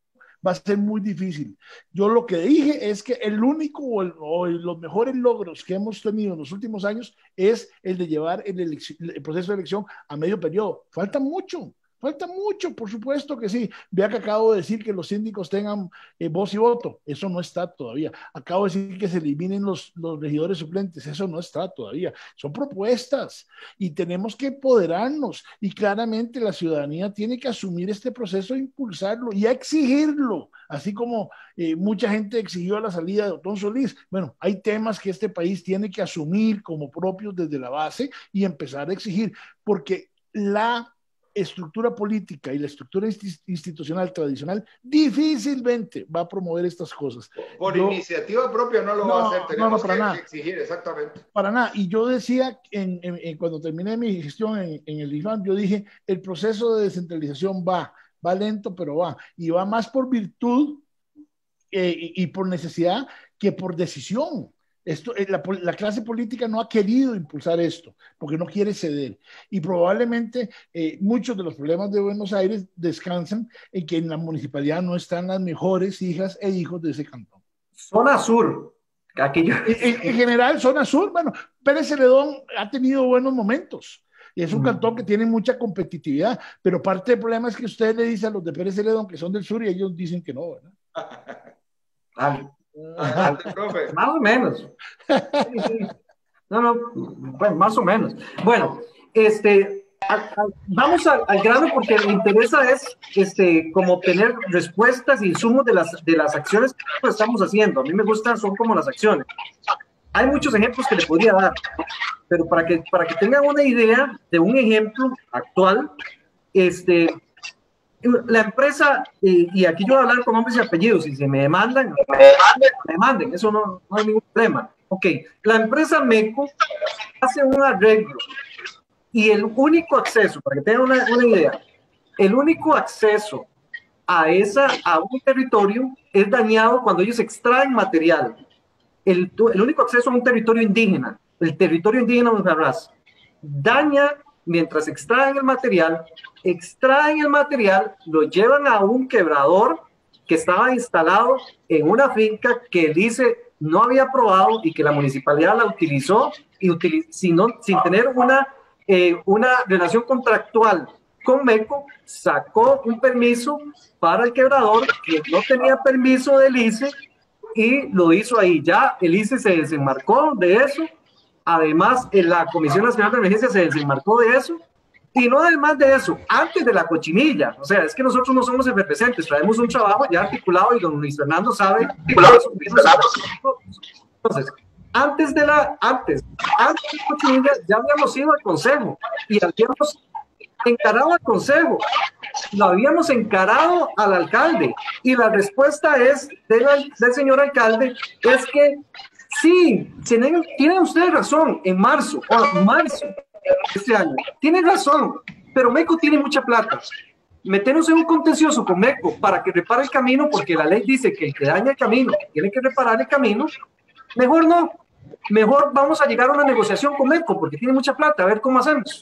va a ser muy difícil. Yo lo que dije es que el único o los mejores logros que hemos tenido en los últimos años es el de llevar el proceso de elección a medio periodo. Falta mucho, por supuesto que sí. Vea que acabo de decir que los síndicos tengan voz y voto. Eso no está todavía. Acabo de decir que se eliminen los regidores suplentes. Eso no está todavía. Son propuestas y tenemos que empoderarnos. Y claramente la ciudadanía tiene que asumir este proceso e impulsarlo y exigirlo. Así como mucha gente exigió la salida de Otón Solís. Bueno, hay temas que este país tiene que asumir como propios desde la base y empezar a exigir. Porque la estructura política y la estructura institucional tradicional difícilmente va a promover estas cosas. Por iniciativa propia no lo va a hacer, tenemos que exigir, exactamente. Para nada, y yo decía, cuando terminé mi gestión en el IFAM, yo dije, el proceso de descentralización va lento, pero va, y va más por virtud y por necesidad que por decisión. La clase política no ha querido impulsar esto porque no quiere ceder y probablemente muchos de los problemas de Buenos Aires descansan en que en la municipalidad no están las mejores hijas e hijos de ese cantón. Zona sur. En general, zona sur, bueno, Pérez Celedón ha tenido buenos momentos y es un cantón que tiene mucha competitividad, pero parte del problema es que usted le dice a los de Pérez Celedón que son del sur y ellos dicen que no, ¿verdad? Adelante, profe. Más o menos. No, bueno, más o menos. Bueno, vamos al grano porque me interesa es como obtener respuestas y insumos de las acciones que estamos haciendo. A mí me gustan, son como las acciones. Hay muchos ejemplos que le podría dar, pero para que tengan una idea de un ejemplo actual, la empresa, y aquí yo voy a hablar con nombres y apellidos, y si me demandan, me manden, eso no hay ningún problema. Ok, la empresa MECO hace un arreglo y el único acceso, para que tengan una idea, el único acceso a un territorio es dañado cuando ellos extraen material. El único acceso a un territorio indígena, el territorio indígena de Honduras, daña mientras extraen el material, lo llevan a un quebrador que estaba instalado en una finca que el ICE no había aprobado y que la municipalidad la utilizó sin tener una relación contractual con MECO, sacó un permiso para el quebrador que no tenía permiso del ICE y lo hizo ahí. Ya el ICE se desenmarcó de eso. Además, la Comisión Nacional de Emergencia se desenmarcó de eso. Y no además de eso, antes de la cochinilla, o sea, es que nosotros no somos efervescentes, traemos un trabajo ya articulado y don Luis Fernando sabe. Entonces, antes de la cochinilla ya habíamos ido al consejo y habíamos encarado al consejo, lo habíamos encarado al alcalde y la respuesta es del señor alcalde es que sí, tiene usted razón, en marzo este año, tiene razón, pero MECO tiene mucha plata. Meternos en un contencioso con MECO para que repare el camino, porque la ley dice que el que daña el camino tiene que reparar el camino, mejor no, mejor vamos a llegar a una negociación con MECO, porque tiene mucha plata, a ver cómo hacemos.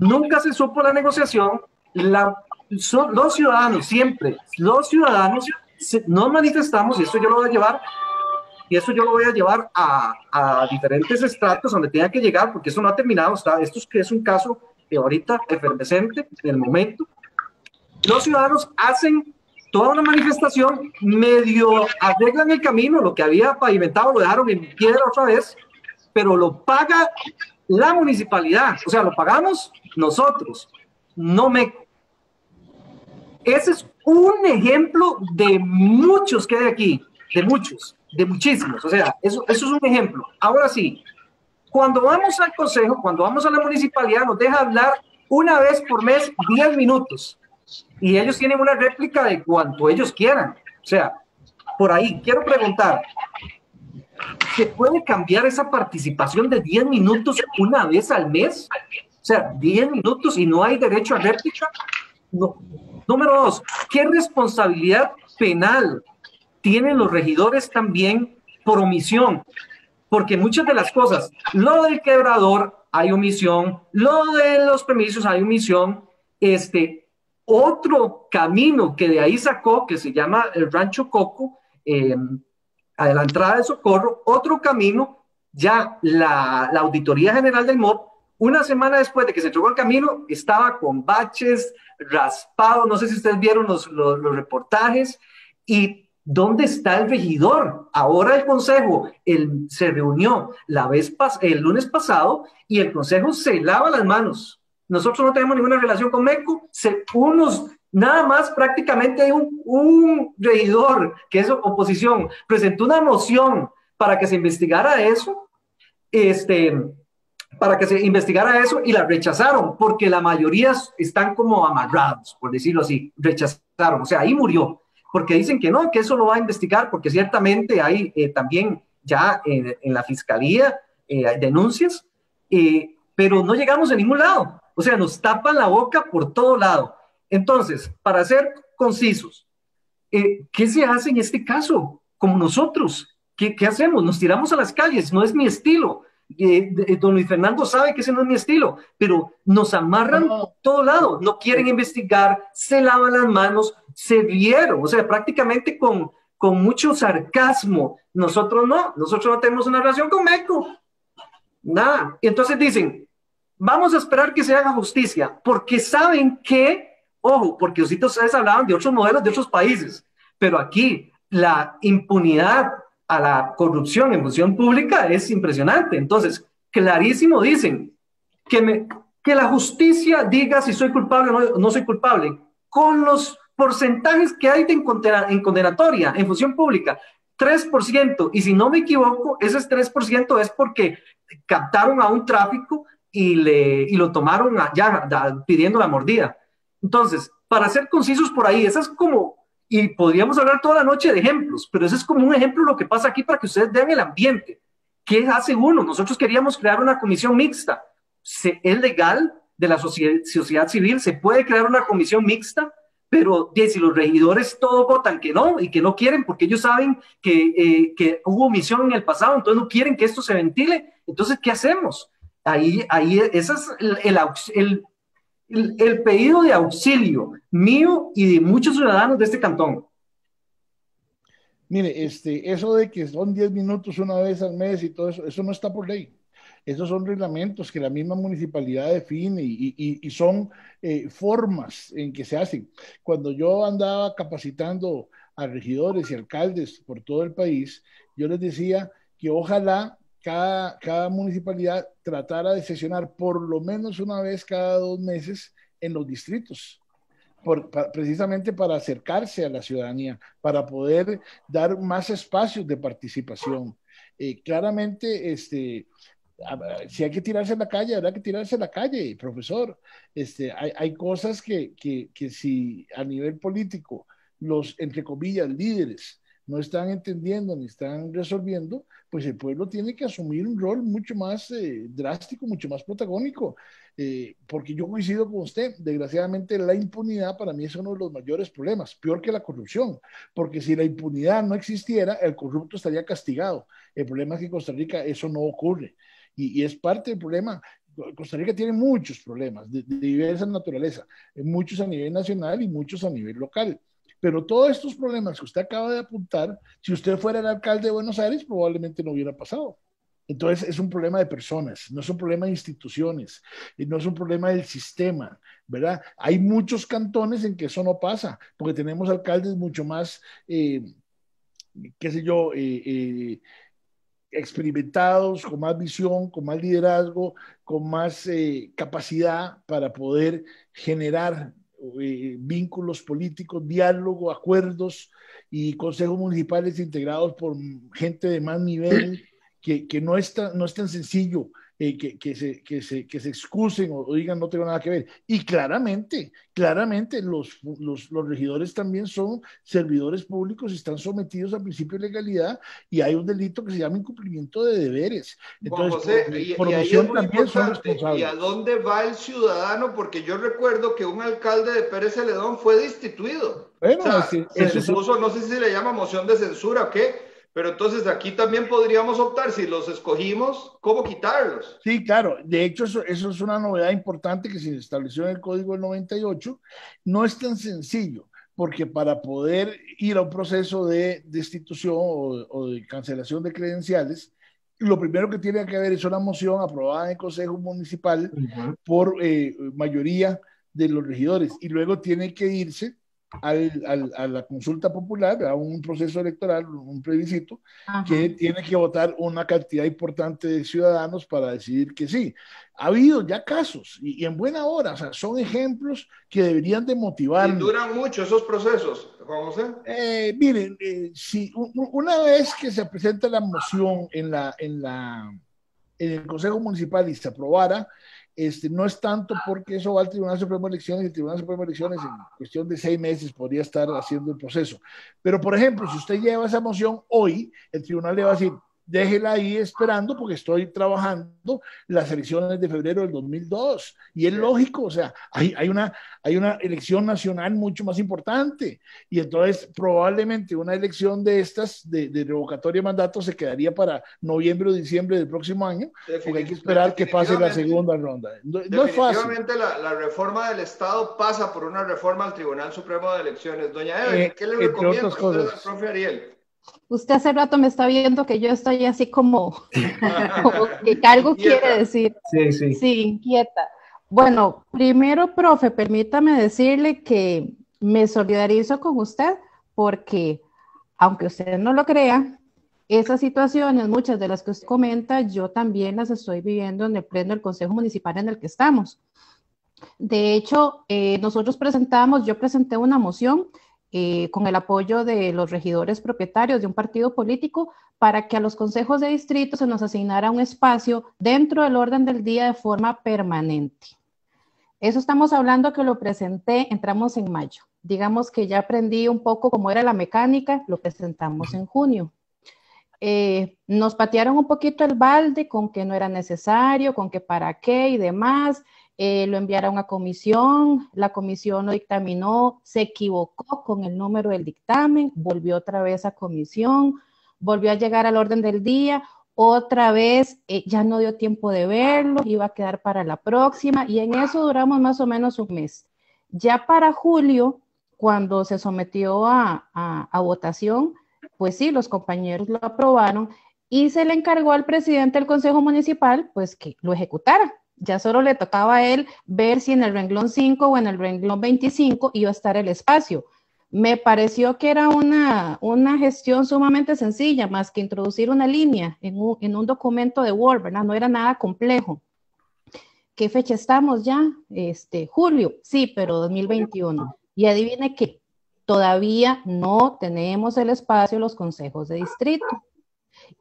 Nunca se supo la negociación, los ciudadanos, siempre, los ciudadanos nos manifestamos, y esto yo lo voy a llevar a diferentes estratos donde tenga que llegar, porque eso no ha terminado, esto es un caso ahorita efervescente, en el momento. Los ciudadanos hacen toda una manifestación, medio arreglan el camino, lo que había pavimentado lo dejaron en piedra otra vez, pero lo paga la municipalidad, o sea, lo pagamos nosotros, no MECO. Ese es un ejemplo de muchos que hay aquí, de muchísimos, o sea, eso es un ejemplo. Ahora sí, cuando vamos al consejo, cuando vamos a la municipalidad, nos deja hablar una vez por mes 10 minutos y ellos tienen una réplica de cuanto ellos quieran. O sea, por ahí quiero preguntar, ¿se puede cambiar esa participación de 10 minutos una vez al mes? O sea, 10 minutos y no hay derecho a réplica. No. Número 2, ¿qué responsabilidad penal tienen los regidores también por omisión? Porque muchas de las cosas, lo del quebrador hay omisión, lo de los permisos hay omisión, otro camino que de ahí sacó, que se llama el Rancho Coco, a la entrada de Socorro, otro camino, ya la Auditoría General del MOP, una semana después de que se entregó el camino, estaba con baches, raspado, no sé si ustedes vieron los reportajes, y ¿dónde está el regidor? Ahora el consejo se reunió el lunes pasado y el consejo se lava las manos. Nosotros no tenemos ninguna relación con MECO, nada más prácticamente hay un regidor que es oposición, presentó una moción para que se investigara eso, y la rechazaron porque la mayoría están como amarrados, por decirlo así, rechazaron, o sea, ahí murió. Porque dicen que no, que eso lo va a investigar, porque ciertamente hay también ya en la fiscalía denuncias, pero no llegamos a ningún lado. O sea, nos tapan la boca por todo lado. Entonces, para ser concisos, ¿qué se hace en este caso? Como nosotros, ¿qué hacemos? Nos tiramos a las calles, no es mi estilo. Don Luis Fernando sabe que ese no es mi estilo, pero nos amarran por todo lado, no quieren investigar, se lavan las manos, se rieron, o sea, prácticamente con mucho sarcasmo. Nosotros no tenemos una relación con MECO, nada. Y entonces dicen, vamos a esperar que se haga justicia, porque saben que, ojo, porque ustedes hablaban de otros modelos de otros países, pero aquí la impunidad a la corrupción en función pública es impresionante. Entonces, clarísimo dicen que la justicia diga si soy culpable o no soy culpable, con los porcentajes que hay en condenatoria en función pública, 3%, y si no me equivoco, ese 3% es porque captaron a un tráfico y lo tomaron pidiendo la mordida. Entonces, para ser concisos por ahí, esa es como... Y podríamos hablar toda la noche de ejemplos, pero ese es como un ejemplo de lo que pasa aquí para que ustedes vean el ambiente. ¿Qué hace uno? Nosotros queríamos crear una comisión mixta. Es legal de la sociedad civil, se puede crear una comisión mixta, pero si los regidores todos votan que no y que no quieren porque ellos saben que hubo omisión en el pasado, entonces no quieren que esto se ventile, entonces ¿qué hacemos? ese es el pedido de auxilio mío y de muchos ciudadanos de este cantón. Mire, eso de que son 10 minutos una vez al mes y todo eso, eso no está por ley. Esos son reglamentos que la misma municipalidad define y son formas en que se hacen. Cuando yo andaba capacitando a regidores y alcaldes por todo el país, yo les decía que ojalá cada municipalidad tratara de sesionar por lo menos una vez cada 2 meses en los distritos. Precisamente para acercarse a la ciudadanía, para poder dar más espacios de participación. Claramente, si hay que tirarse a la calle, habrá que tirarse a la calle, profesor. Hay cosas que si a nivel político los, entre comillas, líderes no están entendiendo ni están resolviendo, pues el pueblo tiene que asumir un rol mucho más drástico, mucho más protagónico, porque yo coincido con usted, desgraciadamente la impunidad para mí es uno de los mayores problemas, peor que la corrupción, porque si la impunidad no existiera, el corrupto estaría castigado. El problema es que en Costa Rica eso no ocurre, y es parte del problema. Costa Rica tiene muchos problemas de diversa naturaleza, muchos a nivel nacional y muchos a nivel local. Pero todos estos problemas que usted acaba de apuntar, si usted fuera el alcalde de Buenos Aires, probablemente no hubiera pasado. Entonces es un problema de personas, no es un problema de instituciones, no es un problema del sistema, ¿verdad? Hay muchos cantones en que eso no pasa, porque tenemos alcaldes mucho más, qué sé yo, experimentados, con más visión, con más liderazgo, con más capacidad para poder generar vínculos políticos, diálogo, acuerdos y consejos municipales integrados por gente de más nivel, que no es tan sencillo que se excusen o digan no tengo nada que ver. Y claramente los regidores también son servidores públicos y están sometidos al principio de legalidad, y hay un delito que se llama incumplimiento de deberes. Entonces, Juan José, por y ahí es omisión muy también son importante. responsables. ¿Y a dónde va el ciudadano? Porque yo recuerdo que un alcalde de Pérez Celedón fue destituido. Bueno, o sea, se eso le puso, no sé si se le llama moción de censura o qué, pero entonces aquí también podríamos optar, si los escogimos, ¿cómo quitarlos? Sí, claro. De hecho, eso es una novedad importante que se estableció en el Código del 98. No es tan sencillo, porque para poder ir a un proceso de destitución o de cancelación de credenciales, lo primero que tiene que haber es una moción aprobada en el Consejo Municipal por mayoría de los regidores, y luego tiene que irse a la consulta popular, a un proceso electoral, un plebiscito, que tiene que votar una cantidad importante de ciudadanos para decidir que sí. Ha habido ya casos, y en buena hora, o sea, son ejemplos que deberían de motivar. Y duran mucho esos procesos, Juan José. Miren, si una vez que se presenta la moción en el Consejo Municipal y se aprobara, no es tanto porque eso va al Tribunal Supremo de Elecciones, y el Tribunal Supremo de Elecciones en cuestión de 6 meses podría estar haciendo el proceso. Pero, por ejemplo, si usted lleva esa moción hoy, el tribunal le va a decir, déjela ahí esperando porque estoy trabajando las elecciones de febrero del 2002. Y es lógico, o sea, hay una elección nacional mucho más importante. Y entonces probablemente una elección de estas, de revocatoria de mandato, se quedaría para noviembre o diciembre del próximo año, porque hay que esperar que pase la segunda ronda. No es fácil. Definitivamente la reforma del Estado pasa por una reforma al Tribunal Supremo de Elecciones. Doña Evelyn, ¿qué le recomienda usted al profe Ariel? Usted hace rato me está viendo que yo estoy así como que algo quiere decir. Sí, inquieta. Bueno, primero, profe, permítame decirle que me solidarizo con usted porque, aunque usted no lo crea, esas situaciones, muchas de las que usted comenta, yo también las estoy viviendo en el pleno del Consejo Municipal en el que estamos. De hecho, yo presenté una moción con el apoyo de los regidores propietarios de un partido político para que a los consejos de distrito se nos asignara un espacio dentro del orden del día de forma permanente. Eso estamos hablando que lo presenté, entramos en mayo. Digamos que ya aprendí un poco cómo era la mecánica, lo presentamos en junio. Nos patearon un poquito el balde con que no era necesario, con que para qué y demás. Lo enviaron a comisión, la comisión lo dictaminó, se equivocó con el número del dictamen, volvió otra vez a comisión, volvió a llegar al orden del día, otra vez ya no dio tiempo de verlo, iba a quedar para la próxima, y en eso duramos más o menos un mes. Ya para julio, cuando se sometió a votación, pues sí, los compañeros lo aprobaron y se le encargó al presidente del Consejo Municipal, pues que lo ejecutara. Ya solo le tocaba a él ver si en el renglón 5 o en el renglón 25 iba a estar el espacio. Me pareció que era una gestión sumamente sencilla, más que introducir una línea en un documento de Word, ¿verdad? No era nada complejo. ¿Qué fecha estamos ya? Julio, sí, pero 2021. Y adivine qué, todavía no tenemos el espacio en los consejos de distrito.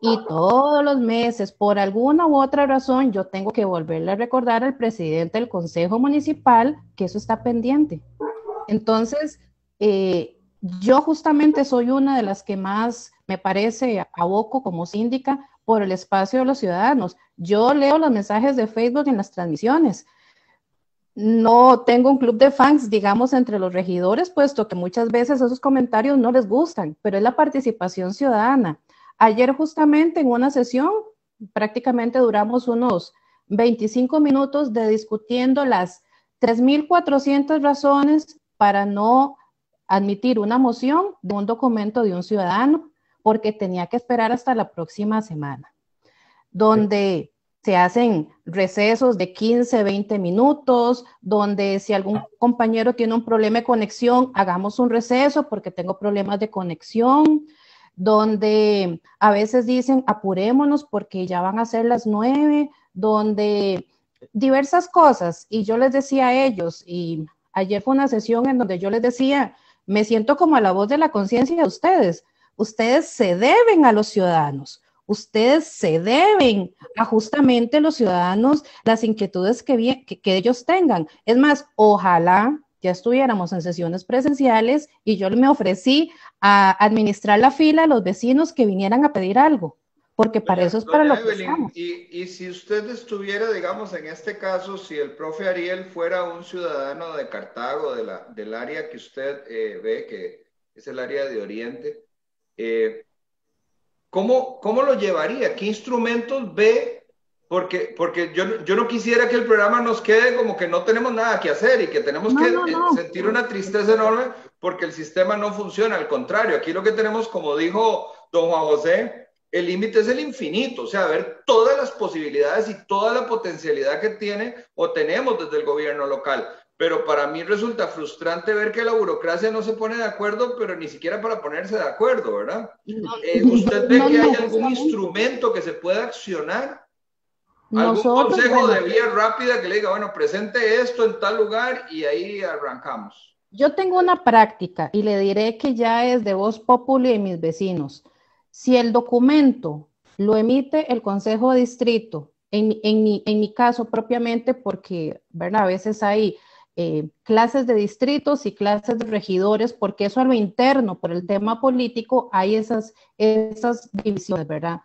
Y todos los meses, por alguna u otra razón, yo tengo que volverle a recordar al presidente del Consejo Municipal que eso está pendiente. Entonces, yo justamente soy una de las que más me parece aboco como síndica por el espacio de los ciudadanos. Yo leo los mensajes de Facebook en las transmisiones. No tengo un club de fans, digamos, entre los regidores, puesto que muchas veces esos comentarios no les gustan, pero es la participación ciudadana. Ayer justamente en una sesión, prácticamente duramos unos 25 minutos de discutiendo las 3.400 razones para no admitir una moción de un documento de un ciudadano, porque tenía que esperar hasta la próxima semana, donde se hacen recesos de 15, 20 minutos, donde si algún compañero tiene un problema de conexión, hagamos un receso porque tengo problemas de conexión, donde a veces dicen apurémonos porque ya van a ser las 9, donde diversas cosas, y yo les decía a ellos, y ayer fue una sesión en donde yo les decía, me siento como la voz de la conciencia de ustedes, ustedes se deben a los ciudadanos, ustedes se deben a justamente los ciudadanos las inquietudes que ellos tengan. Es más, ojalá ya estuviéramos en sesiones presenciales y yo me ofrecí a administrar la fila a los vecinos que vinieran a pedir algo, porque para eso es para lo que estamos. Y si usted estuviera, digamos, en este caso, si el profe Ariel fuera un ciudadano de Cartago, del área que usted ve, que es el área de Oriente, ¿cómo lo llevaría? ¿Qué instrumentos ve? Porque yo no quisiera que el programa nos quede como que no tenemos nada que hacer y que tenemos que sentir una tristeza enorme porque el sistema no funciona. Al contrario, aquí lo que tenemos, como dijo don Juan José, el límite es el infinito, o sea, ver todas las posibilidades y toda la potencialidad que tiene o tenemos desde el gobierno local. Pero para mí resulta frustrante ver que la burocracia no se pone de acuerdo, pero ni siquiera para ponerse de acuerdo, ¿verdad? ¿Usted ve que hay algún instrumento que se pueda accionar? ¿Algún consejo de vía rápida que le diga, bueno, presente esto en tal lugar y ahí arrancamos? Yo tengo una práctica y le diré que ya es de voz populi de mis vecinos. Si el documento lo emite el Consejo de Distrito, en mi caso propiamente, porque, ¿verdad? A veces hay clases de distritos y clases de regidores, porque eso a lo interno, por el tema político, hay esas divisiones, ¿verdad?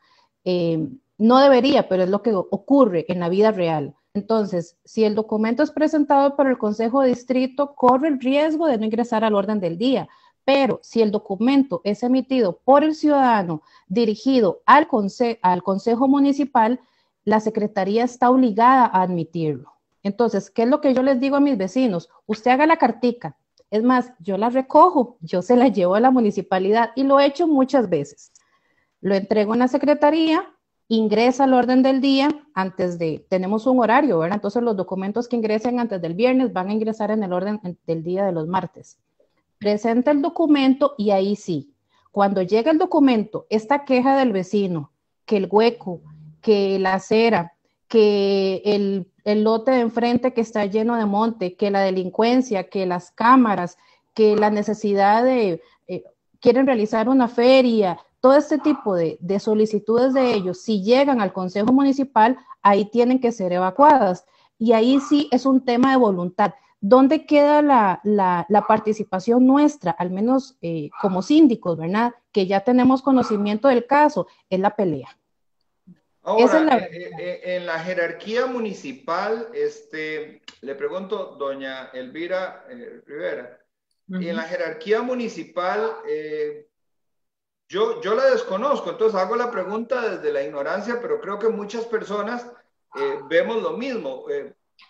No debería, pero es lo que ocurre en la vida real. Entonces, si el documento es presentado por el Consejo de Distrito, corre el riesgo de no ingresar al orden del día. Pero si el documento es emitido por el ciudadano dirigido al Consejo Municipal, la Secretaría está obligada a admitirlo. Entonces, ¿qué es lo que yo les digo a mis vecinos? Usted haga la cartica. Es más, yo la recojo, yo se la llevo a la municipalidad y lo he hecho muchas veces. Lo entrego en la Secretaría, ingresa al orden del día tenemos un horario, ¿verdad? Entonces los documentos que ingresen antes del viernes van a ingresar en el orden del día de los martes. Presenta el documento y ahí sí, cuando llega el documento, esta queja del vecino, que el hueco, que la acera, que el lote de enfrente que está lleno de monte, que la delincuencia, que las cámaras, que la necesidad de, quieren realizar una feria, todo este tipo de solicitudes de ellos, si llegan al Consejo Municipal, ahí tienen que ser evacuadas. Y ahí sí es un tema de voluntad. ¿Dónde queda la participación nuestra, al menos como síndicos, ¿verdad? Que ya tenemos conocimiento del caso, es la pelea. Ahora, en la jerarquía municipal, le pregunto, doña Elvira Rivera, en la jerarquía municipal, Yo la desconozco, entonces hago la pregunta desde la ignorancia, pero creo que muchas personas vemos lo mismo.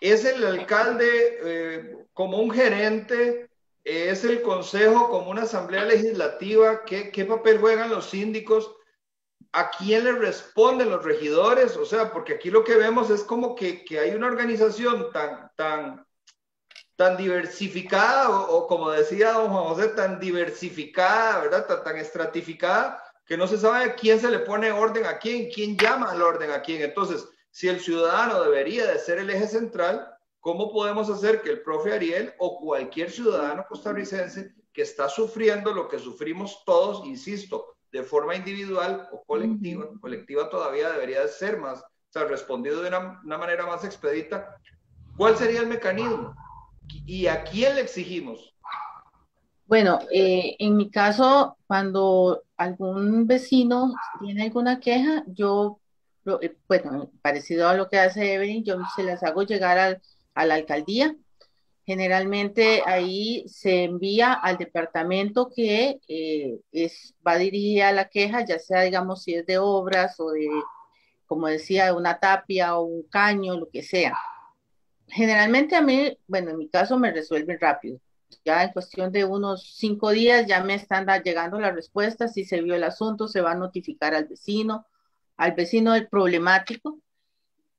¿Es el alcalde como un gerente? ¿Es el consejo como una asamblea legislativa? ¿Qué papel juegan los síndicos? ¿A quién le responden los regidores? O sea, porque aquí lo que vemos es como que hay una organización tan diversificada, o como decía don Juan José, tan diversificada, ¿verdad? Tan estratificada, que no se sabe a quién se le pone orden a quién llama al orden a quién. Entonces, si el ciudadano debería de ser el eje central, ¿cómo podemos hacer que el profe Ariel o cualquier ciudadano costarricense que está sufriendo lo que sufrimos todos, insisto, de forma individual o colectiva todavía debería de ser más, o sea, respondido de una manera más expedita? ¿Cuál sería el mecanismo? ¿Y a quién le exigimos? Bueno, en mi caso, cuando algún vecino tiene alguna queja, bueno, parecido a lo que hace Evelyn, yo se las hago llegar a la alcaldía. Generalmente ahí se envía al departamento que va dirigida a la queja, ya sea, digamos, si es de obras o de, como decía, de una tapia o un caño, lo que sea. Generalmente a mí, bueno, en mi caso me resuelven rápido. Ya en cuestión de unos 5 días ya me están llegando las respuestas. Si se vio el asunto, se va a notificar al vecino del problemático.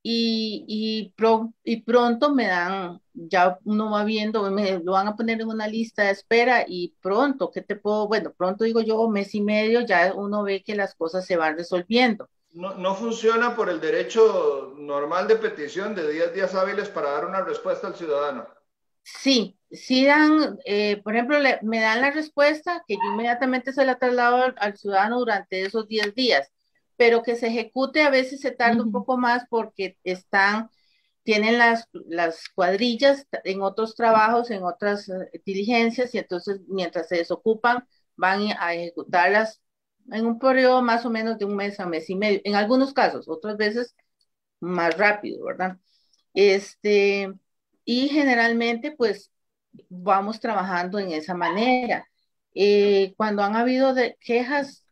Y pronto me dan, ya uno va viendo, lo van a poner en una lista de espera y pronto, bueno, pronto digo yo, mes y medio, ya uno ve que las cosas se van resolviendo. No funciona por el derecho normal de petición de 10 días hábiles para dar una respuesta al ciudadano. Sí dan, por ejemplo, me dan la respuesta que yo inmediatamente se la traslado al ciudadano durante esos 10 días, pero que se ejecute a veces se tarda un poco más porque tienen las cuadrillas en otros trabajos, en otras diligencias, y entonces mientras se desocupan van a ejecutarlas en un periodo más o menos de un mes a mes y medio, en algunos casos, otras veces más rápido, ¿verdad? Y generalmente pues vamos trabajando en esa manera. Cuando han habido quejas,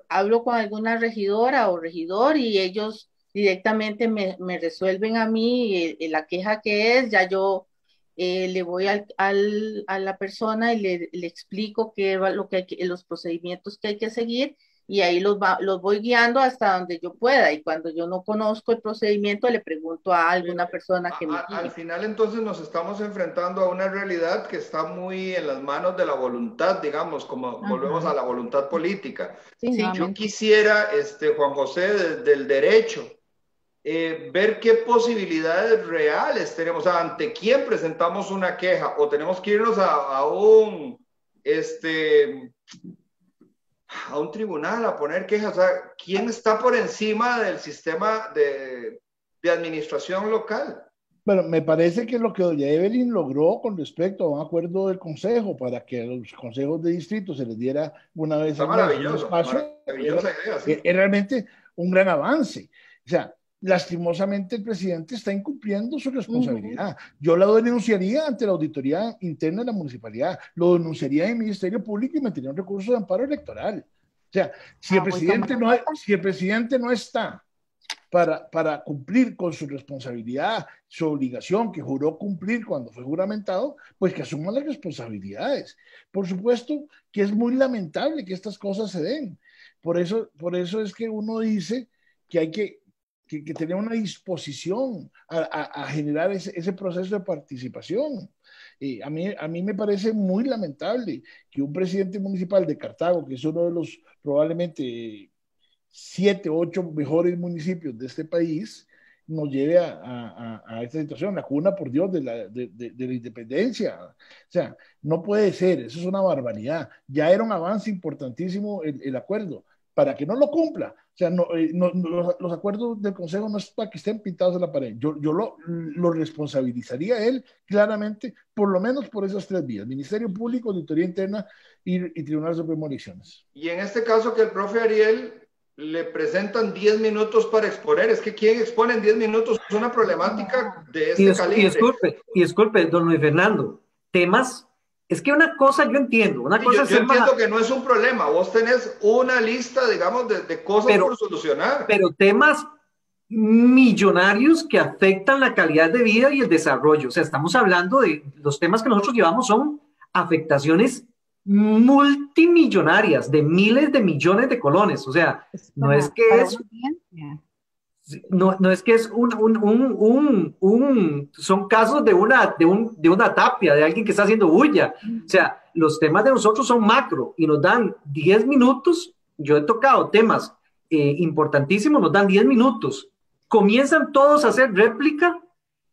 hablo con alguna regidora o regidor y ellos directamente me resuelven a mí la queja que es, ya yo le voy a la persona y le explico los procedimientos que hay que seguir, y ahí los voy guiando hasta donde yo pueda, y cuando yo no conozco el procedimiento le pregunto a alguna persona que me guíe. Al final entonces nos estamos enfrentando a una realidad que está muy en las manos de la voluntad, digamos, como volvemos a la voluntad política. Sí, yo quisiera, Juan José, desde el derecho, ver qué posibilidades reales tenemos, o sea, ante quién presentamos una queja, o tenemos que irnos a un tribunal a poner quejas. O sea, ¿quién está por encima del sistema de administración local? Bueno, me parece que lo que doña Evelyn logró con respecto a un acuerdo del consejo para que a los consejos de distrito se les diera una vez al mes un espacio, maravillosa idea, sí. Es realmente un gran avance. O sea, lastimosamente el presidente está incumpliendo su responsabilidad. Yo la denunciaría ante la auditoría interna de la municipalidad, lo denunciaría en el Ministerio Público y metería un recurso de amparo electoral. O sea, si el presidente no está para cumplir con su responsabilidad, su obligación que juró cumplir cuando fue juramentado, pues que asuma las responsabilidades. Por supuesto que es muy lamentable que estas cosas se den. Por eso es que uno dice que hay que tener una disposición a generar ese proceso de participación. A mí me parece muy lamentable que un presidente municipal de Cartago, que es uno de los probablemente 7, 8 mejores municipios de este país, nos lleve a esta situación, la cuna, por Dios, de la independencia. O sea, no puede ser, eso es una barbaridad. Ya era un avance importantísimo el acuerdo, para que no lo cumpla. O sea, los acuerdos del Consejo no es para que estén pintados en la pared. Yo lo responsabilizaría a él claramente, por lo menos por esas 3 vías: Ministerio Público, Auditoría Interna y Tribunal Supremo de Elecciones. Y en este caso que el profe Ariel le presentan 10 minutos para exponer, es que ¿quién expone en 10 minutos una problemática de este calibre? Y disculpe, don Luis Fernando, temas Es que una cosa yo entiendo, una cosa yo entiendo que no es un problema, vos tenés una lista, digamos, de cosas por solucionar. Pero temas millonarios que afectan la calidad de vida y el desarrollo. O sea, estamos hablando de los temas que nosotros llevamos son afectaciones multimillonarias de miles de millones de colones. O sea, no es que es... No es que es son casos de una tapia, de alguien que está haciendo bulla. O sea, los temas de nosotros son macro y nos dan 10 minutos. Yo he tocado temas importantísimos, nos dan 10 minutos. Comienzan todos a hacer réplica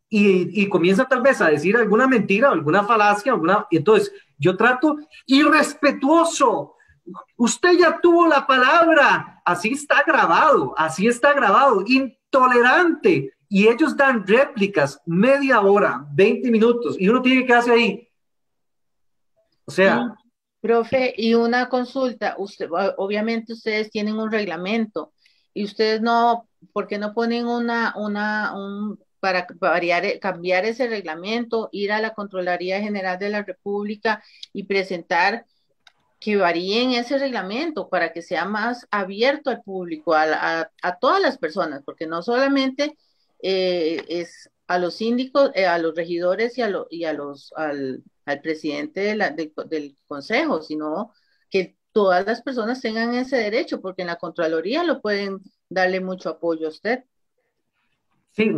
y comienzan tal vez a decir alguna mentira, alguna falacia, y entonces yo trato irrespetuoso. Usted ya tuvo la palabra, así está grabado, intolerante, y ellos dan réplicas media hora, 20 minutos, y uno tiene que hacer ahí. O sea... Profe, y una consulta, obviamente ustedes tienen un reglamento, y ustedes no, ¿por qué no ponen para cambiar ese reglamento, ir a la Contraloría General de la República y presentar que varíen ese reglamento para que sea más abierto al público, a todas las personas, porque no solamente es a los síndicos, a los regidores al presidente del consejo, sino que todas las personas tengan ese derecho, porque en la Contraloría lo pueden darle mucho apoyo a usted. Sí,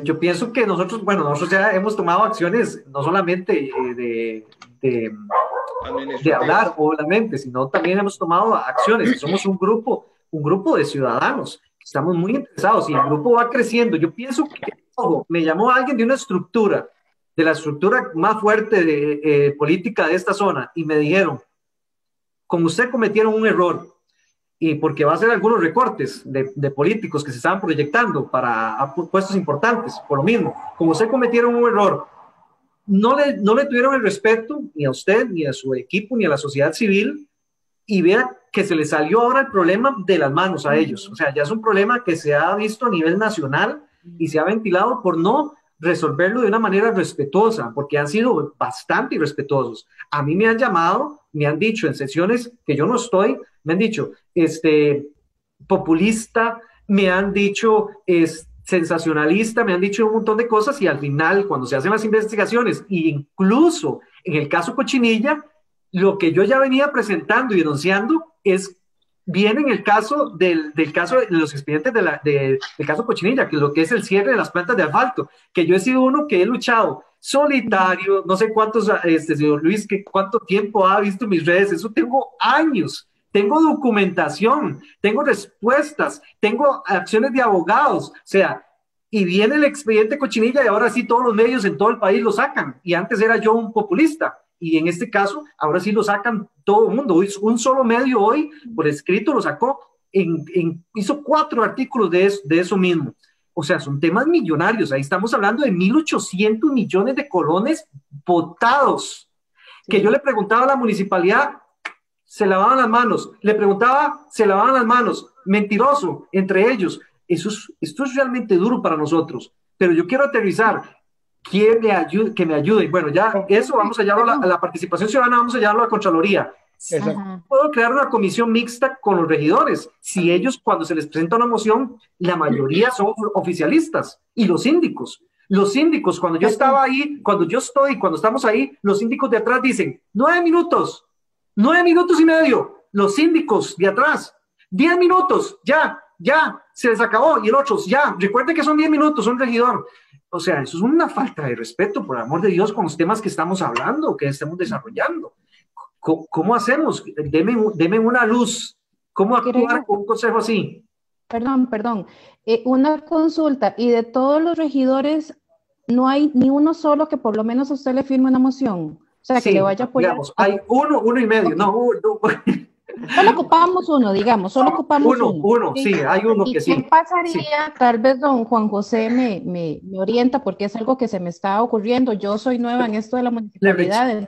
yo pienso que nosotros ya hemos tomado acciones, no solamente de hablar, obviamente, sino también hemos tomado acciones. Somos un grupo de ciudadanos que estamos muy interesados y el grupo va creciendo. Yo pienso que, me llamó alguien de una estructura, de la estructura más fuerte de política de esta zona, y me dijeron, con usted cometieron un error, y porque va a hacer algunos recortes de políticos que se estaban proyectando para puestos importantes, por lo mismo, como usted cometieron un error. No le tuvieron el respeto ni a usted, ni a su equipo, ni a la sociedad civil, y vea que se le salió ahora el problema de las manos a ellos. O sea, ya es un problema que se ha visto a nivel nacional y se ha ventilado por no resolverlo de una manera respetuosa, porque han sido bastante irrespetuosos. A mí me han llamado, me han dicho en sesiones que yo no estoy, me han dicho populista, me han dicho sensacionalista, me han dicho un montón de cosas, y al final, cuando se hacen las investigaciones, e incluso en el caso Cochinilla, lo que yo ya venía presentando y denunciando viene en el caso de los expedientes del caso Cochinilla, que es lo que es el cierre de las plantas de asfalto, que yo he sido uno que he luchado solitario, no sé cuántos, señor Luis, cuánto tiempo ha visto mis redes, eso tengo años. Tengo documentación, tengo respuestas, tengo acciones de abogados, o sea, y viene el expediente Cochinilla y ahora sí todos los medios en todo el país lo sacan, y antes era yo un populista, y en este caso ahora sí lo sacan todo el mundo. Un solo medio hoy por escrito lo sacó, hizo 4 artículos de eso mismo. O sea, son temas millonarios, ahí estamos hablando de 1.800 millones de colones votados, que yo le preguntaba a la municipalidad, se lavaban las manos, le preguntaba, se lavaban las manos, mentiroso, entre ellos. Esto es realmente duro para nosotros, pero yo quiero aterrizar, que me ayude. Bueno, ya eso vamos a llevarlo a la participación ciudadana, vamos a llevarlo a la Contraloría. Puedo crear una comisión mixta con los regidores, si ellos, cuando se les presenta una moción, la mayoría son oficialistas, y los síndicos, cuando yo estaba ahí, cuando estamos ahí, los síndicos de atrás dicen, 9 minutos y medio, los síndicos de atrás, 10 minutos, ya, se les acabó, y el otro, ya, recuerde que son 10 minutos, son regidor. O sea, eso es una falta de respeto, por amor de Dios, con los temas que estamos hablando, que estamos desarrollando. ¿Cómo hacemos? Deme una luz. ¿Cómo actuar con un consejo así? Perdón. Una consulta, y de todos los regidores, ¿no hay ni uno solo que por lo menos a usted le firme una moción? O sea, que le vaya a apoyar. Digamos, hay uno y medio, Solo ocupamos uno, digamos, uno, sí, hay uno que sí. ¿Qué pasaría? Sí. Tal vez don Juan José me orienta, porque es algo que se me está ocurriendo. Yo soy nueva en esto de la municipalidad.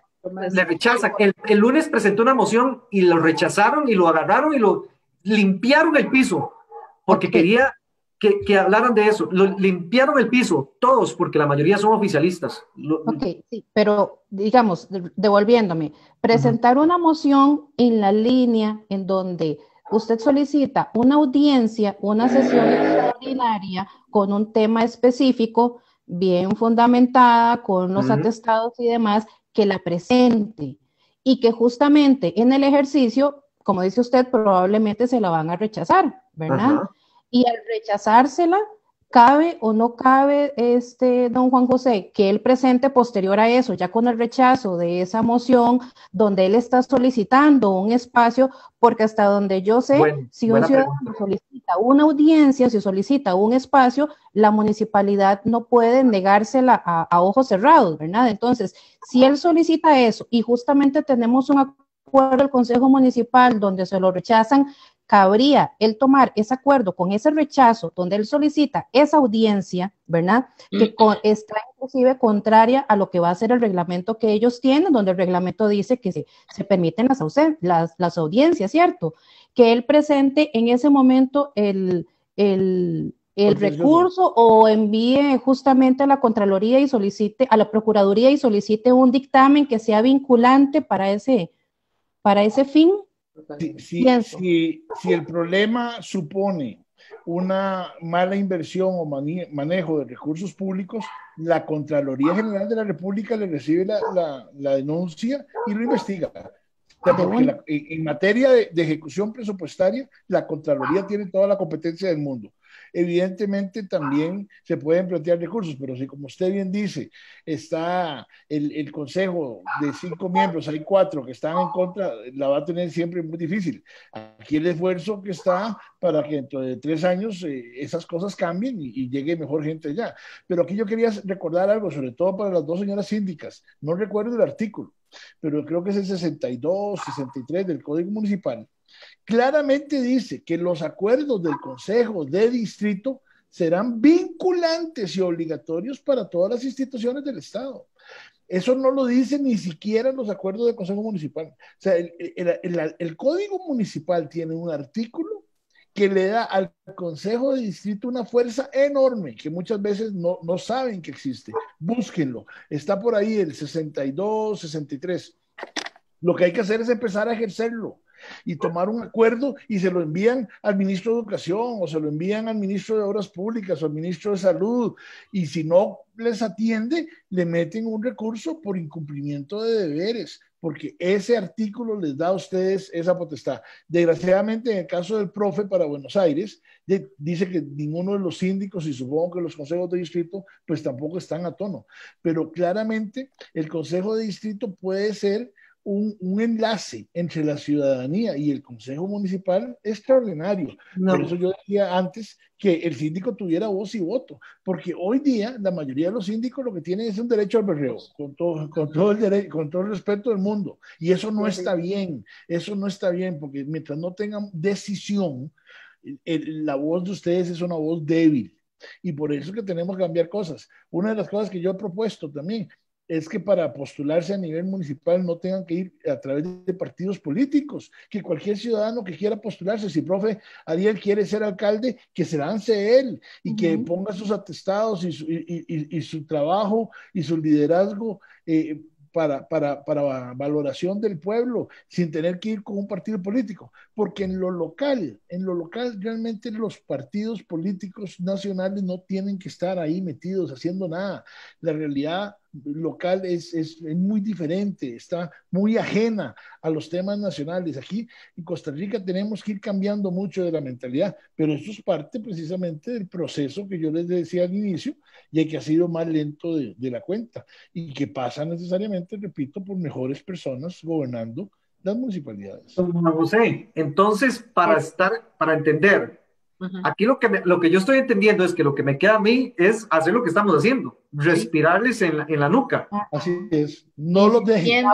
Le rechazan. El lunes presentó una moción y lo rechazaron y lo agarraron y lo limpiaron el piso, porque quería que hablaran de eso. Limpiaron el piso, todos, porque la mayoría son oficialistas. Ok, sí, pero digamos, devolviéndome, presentar una moción en la línea en donde usted solicita una audiencia, una sesión extraordinaria con un tema específico, bien fundamentada, con los atestados y demás, que la presente y que justamente en el ejercicio, como dice usted, probablemente se la van a rechazar, ¿verdad? Y al rechazársela, ¿cabe o no cabe, don Juan José, que él presente posterior a eso, ya con el rechazo de esa moción, donde él está solicitando un espacio? Porque hasta donde yo sé, si un ciudadano solicita una audiencia, si solicita un espacio, la municipalidad no puede negársela a ojos cerrados, ¿verdad? Entonces, si él solicita eso y justamente tenemos un acuerdo del Consejo Municipal donde se lo rechazan, cabría él tomar ese acuerdo con ese rechazo donde él solicita esa audiencia, ¿verdad? Que está inclusive contraria a lo que va a ser el reglamento que ellos tienen, donde el reglamento dice que se permiten las audiencias, ¿cierto? Que él presente en ese momento el recurso o envíe justamente a la Contraloría y solicite, a la Procuraduría y solicite un dictamen que sea vinculante para ese fin. Si el problema supone una mala inversión o manejo de recursos públicos, la Contraloría General de la República le recibe la denuncia y lo investiga. Porque en materia de ejecución presupuestaria, la Contraloría tiene toda la competencia del mundo. Evidentemente también se pueden plantear recursos, pero si, como usted bien dice, está el consejo de 5 miembros, hay 4 que están en contra, la va a tener siempre muy difícil. Aquí el esfuerzo que está para que dentro de 3 años esas cosas cambien y llegue mejor gente allá. Pero aquí yo quería recordar algo, sobre todo para las 2 señoras síndicas. No recuerdo el artículo, pero creo que es el 62, 63 del Código Municipal. Claramente dice que los acuerdos del Consejo de Distrito serán vinculantes y obligatorios para todas las instituciones del Estado. Eso no lo dice ni siquiera los acuerdos del Consejo Municipal. O sea, el Código Municipal tiene un artículo que le da al Consejo de Distrito una fuerza enorme que muchas veces no saben que existe. Búsquenlo. Está por ahí el 62, 63. Lo que hay que hacer es empezar a ejercerlo y tomar un acuerdo y se lo envían al ministro de Educación o se lo envían al ministro de Obras Públicas o al ministro de Salud, y si no les atiende, le meten un recurso por incumplimiento de deberes, porque ese artículo les da a ustedes esa potestad. Desgraciadamente, en el caso del profe para Buenos Aires, dice que ninguno de los síndicos, y supongo que los consejos de distrito, pues tampoco están a tono, pero claramente el consejo de distrito puede ser un enlace entre la ciudadanía y el Consejo Municipal extraordinario. Por eso yo decía antes que el síndico tuviera voz y voto, porque hoy día la mayoría de los síndicos lo que tienen es un derecho al berreo, con todo el respeto del mundo, y eso no está bien, porque mientras no tengan decisión, la voz de ustedes es una voz débil, y por eso es que tenemos que cambiar cosas. Una de las cosas que yo he propuesto también es que para postularse a nivel municipal no tengan que ir a través de partidos políticos, que cualquier ciudadano que quiera postularse, si el profe Ariel quiere ser alcalde, que se lance él y que ponga sus atestados y su trabajo y su liderazgo para valoración del pueblo, sin tener que ir con un partido político, porque en lo local realmente los partidos políticos nacionales no tienen que estar ahí metidos haciendo nada. La realidad local es muy diferente, está muy ajena a los temas nacionales. Aquí en Costa Rica tenemos que ir cambiando mucho de la mentalidad, pero eso es parte precisamente del proceso que yo les decía al inicio, y que ha sido más lento de la cuenta, y que pasa necesariamente, repito, por mejores personas gobernando las municipalidades. José, entonces, para entender, aquí lo que yo estoy entendiendo es que lo que me queda a mí es hacer lo que estamos haciendo, respirarles en la nuca. Así es, no los dejen.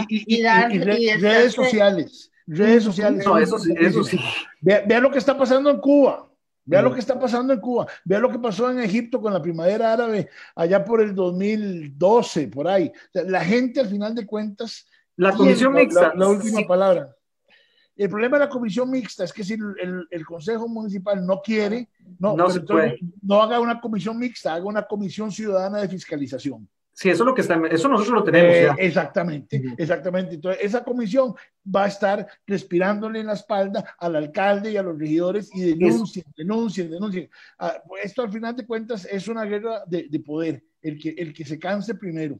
Y redes sociales. No, eso sí. Vean lo que está pasando en Cuba. Vea lo que está pasando en Cuba, vea lo que pasó en Egipto con la primavera árabe allá por el 2012, por ahí. O sea, la gente al final de cuentas... La comisión mixta. La última palabra. El problema de la comisión mixta es que si el Consejo Municipal no quiere, no haga una comisión mixta, haga una comisión ciudadana de fiscalización. Sí, eso es lo que está, eso nosotros lo tenemos ya. Exactamente, exactamente. Entonces, esa comisión va a estar respirándole en la espalda al alcalde y a los regidores y denuncien. Esto al final de cuentas es una guerra de poder, el que se canse primero,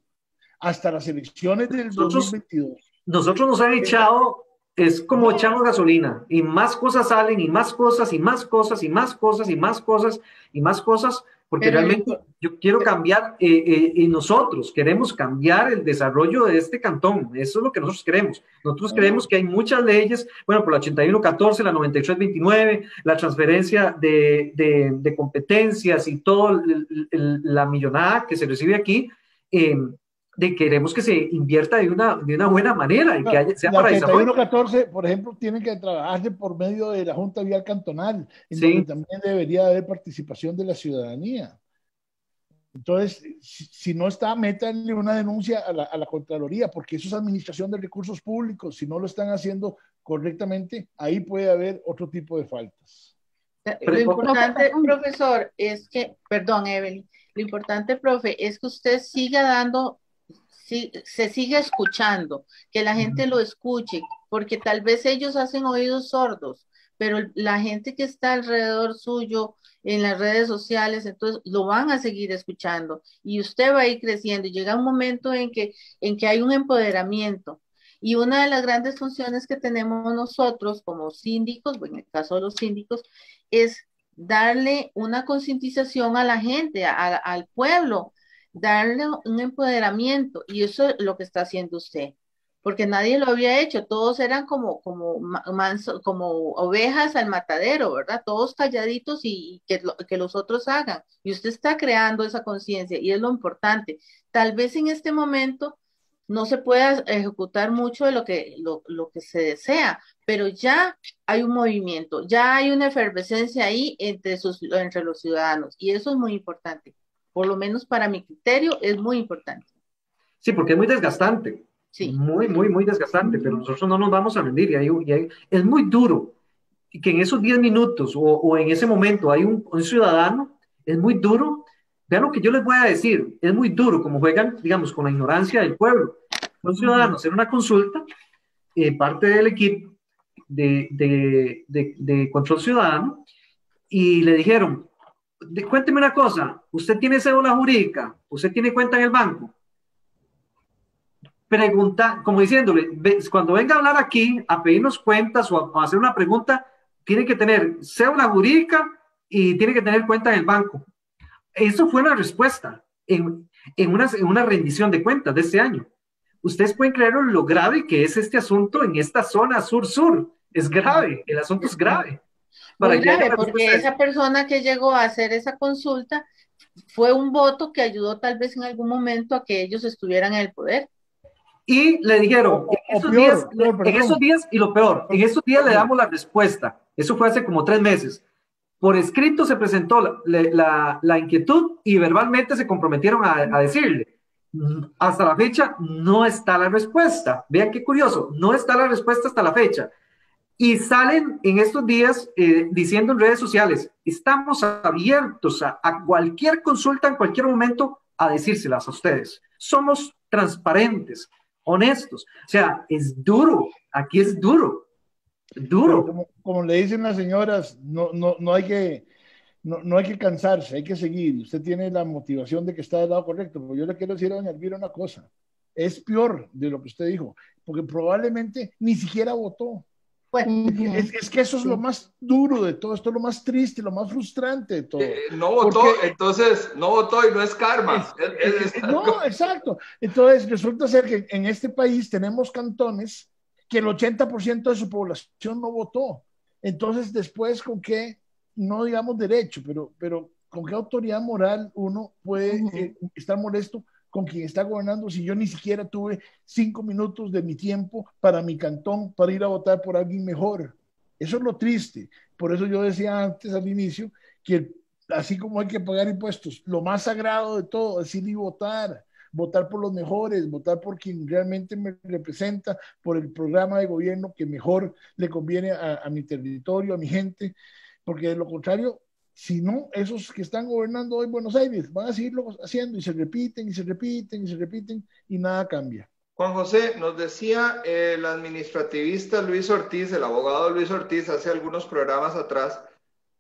hasta las elecciones del 2022. Nosotros nos han echado, es como echamos gasolina, y más cosas salen, y más cosas, y más cosas, y más cosas, y más cosas, y más cosas, porque realmente yo quiero cambiar, y nosotros queremos cambiar el desarrollo de este cantón. Eso es lo que nosotros queremos. Nosotros creemos que hay muchas leyes, bueno, por la 8114, la 9329, la transferencia de competencias y toda la millonada que se recibe aquí, queremos que se invierta de una buena manera y que sea para desarrollo. La 3114, por ejemplo, tiene que trabajarse por medio de la Junta Vial Cantonal, en donde también debería haber participación de la ciudadanía. Entonces, si no está, métanle una denuncia a la Contraloría, porque eso es administración de recursos públicos. Si no lo están haciendo correctamente, ahí puede haber otro tipo de faltas. Lo importante, profesor, es que, perdón, Evelyn, lo importante, profe, es que usted siga dando, se siga escuchando, que la gente lo escuche, porque tal vez ellos hacen oídos sordos, pero la gente que está alrededor suyo en las redes sociales, entonces lo van a seguir escuchando y usted va a ir creciendo y llega un momento en que hay un empoderamiento. Y una de las grandes funciones que tenemos nosotros como síndicos, bueno, en el caso de los síndicos, es darle una concientización a la gente, al pueblo, darle un empoderamiento, y eso es lo que está haciendo usted, porque nadie lo había hecho, todos eran como ovejas al matadero, ¿verdad? Todos calladitos y que los otros hagan, y usted está creando esa conciencia, y es lo importante. Tal vez en este momento no se pueda ejecutar mucho de lo que se desea, pero ya hay un movimiento, ya hay una efervescencia ahí entre los ciudadanos, y eso es muy importante. Por lo menos para mi criterio, es muy importante. Sí, porque es muy desgastante. Sí. Muy, muy, muy desgastante, pero nosotros no nos vamos a rendir. Es muy duro que en esos 10 minutos o en ese momento hay un ciudadano, es muy duro. Vean lo que yo les voy a decir, es muy duro como juegan, digamos, con la ignorancia del pueblo. Un ciudadano hacer una consulta, parte del equipo de control ciudadano, y le dijeron, cuénteme una cosa, ¿usted tiene cédula jurídica? ¿Usted tiene cuenta en el banco? Pregunta, como diciéndole, cuando venga a hablar aquí, a pedirnos cuentas o a hacer una pregunta, tiene que tener cédula jurídica y tiene que tener cuenta en el banco. Eso fue la respuesta en una rendición de cuentas de este año. Ustedes pueden creer lo grave que es este asunto en esta zona sur-sur. Es grave, el asunto es grave. Muy grave, porque esa persona que llegó a hacer esa consulta fue un voto que ayudó tal vez en algún momento a que ellos estuvieran en el poder. Y le dijeron, en esos días, y lo peor, en esos días le damos la respuesta. Eso fue hace como 3 meses. Por escrito se presentó la inquietud y verbalmente se comprometieron a decirle. Hasta la fecha no está la respuesta. Vean qué curioso, no está la respuesta hasta la fecha. Y salen en estos días diciendo en redes sociales, estamos abiertos a cualquier consulta en cualquier momento a decírselas a ustedes. Somos transparentes, honestos. O sea, es duro, aquí es duro, duro. Como le dicen las señoras, no hay que cansarse, hay que seguir. Usted tiene la motivación de que está del lado correcto, pero yo le quiero decir a doña Elvira una cosa, es peor de lo que usted dijo, porque probablemente ni siquiera votó. Es que eso es lo más duro de todo esto, lo más triste, lo más frustrante de todo. No votó, entonces no votó y no es karma. No, exacto. Entonces resulta ser que en este país tenemos cantones que el 80% de su población no votó. Entonces después, ¿con qué, no digamos derecho, pero con qué autoridad moral uno puede estar molesto con quien está gobernando si yo ni siquiera tuve 5 minutos de mi tiempo para mi cantón, para ir a votar por alguien mejor? Eso es lo triste. Por eso yo decía antes al inicio que así como hay que pagar impuestos, lo más sagrado de todo es ir y votar. votar por los mejores, votar por quien realmente me representa, por el programa de gobierno que mejor le conviene a mi territorio, a mi gente, porque de lo contrario, si no, esos que están gobernando hoy Buenos Aires van a seguirlo haciendo y se repiten y se repiten y se repiten y nada cambia. Juan José, nos decía el administrativista Luis Ortiz, el abogado Luis Ortiz, hace algunos programas atrás,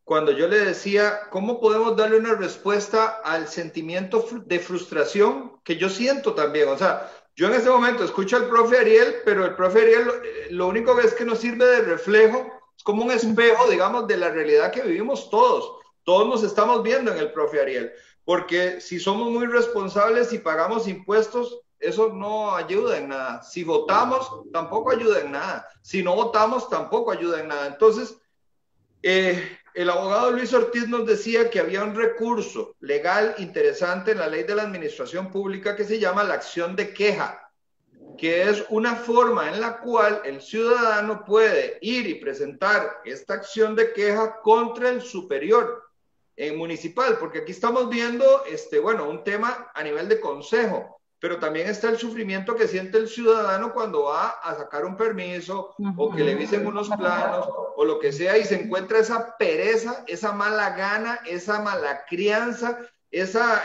cuando yo le decía, ¿cómo podemos darle una respuesta al sentimiento de frustración que yo siento también? O sea, yo en este momento escucho al profe Ariel, pero el profe Ariel lo único que es que nos sirve de reflejo, es como un espejo, digamos, de la realidad que vivimos todos. Todos nos estamos viendo en el profe Ariel, porque si somos muy responsables y pagamos impuestos, eso no ayuda en nada. Si votamos, tampoco ayuda en nada. Si no votamos, tampoco ayuda en nada. Entonces, el abogado Luis Ortiz nos decía que había un recurso legal interesante en la ley de la administración pública que se llama la acción de queja, que es una forma en la cual el ciudadano puede ir y presentar esta acción de queja contra el superior municipal, porque aquí estamos viendo, bueno, un tema a nivel de consejo, pero también está el sufrimiento que siente el ciudadano cuando va a sacar un permiso o que le visen unos planos o lo que sea y se encuentra esa pereza, esa mala gana, esa mala crianza, esa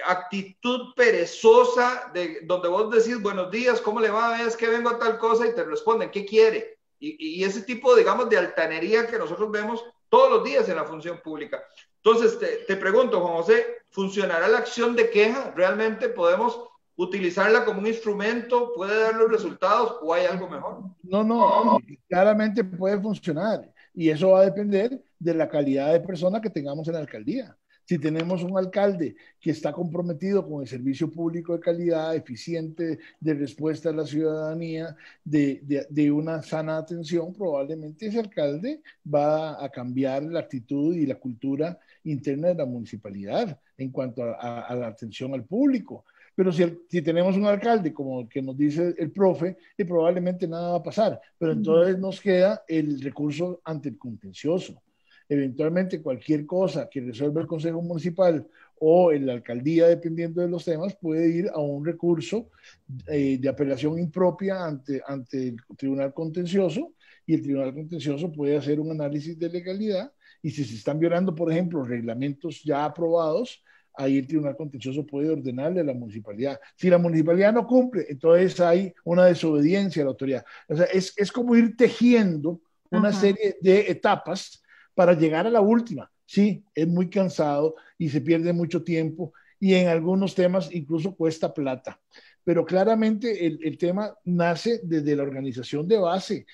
actitud perezosa de donde vos decís buenos días, ¿cómo le va? Es que vengo a tal cosa y te responden, ¿qué quiere? Y ese tipo, digamos, de altanería que nosotros vemos todos los días en la función pública. Entonces, te pregunto, Juan José, ¿funcionará la acción de queja? ¿Realmente podemos utilizarla como un instrumento? ¿Puede dar los resultados o hay algo mejor? No, claramente puede funcionar y eso va a depender de la calidad de persona que tengamos en la alcaldía. Si tenemos un alcalde que está comprometido con el servicio público de calidad, eficiente, de respuesta a la ciudadanía, de una sana atención, probablemente ese alcalde va a cambiar la actitud y la cultura interna de la municipalidad en cuanto a la atención al público. Pero si tenemos un alcalde como el que nos dice el profe, probablemente nada va a pasar. Pero entonces nos queda el recurso ante el contencioso. Eventualmente cualquier cosa que resuelva el Consejo Municipal o la alcaldía, dependiendo de los temas, puede ir a un recurso de apelación impropia ante el Tribunal Contencioso, y el Tribunal Contencioso puede hacer un análisis de legalidad, y si se están violando, por ejemplo, reglamentos ya aprobados, ahí el Tribunal Contencioso puede ordenarle a la municipalidad. Si la municipalidad no cumple, entonces hay una desobediencia a la autoridad. O sea, es como ir tejiendo una serie de etapas para llegar a la última. Sí, es muy cansado y se pierde mucho tiempo y en algunos temas incluso cuesta plata. Pero claramente el tema nace desde la organización de base.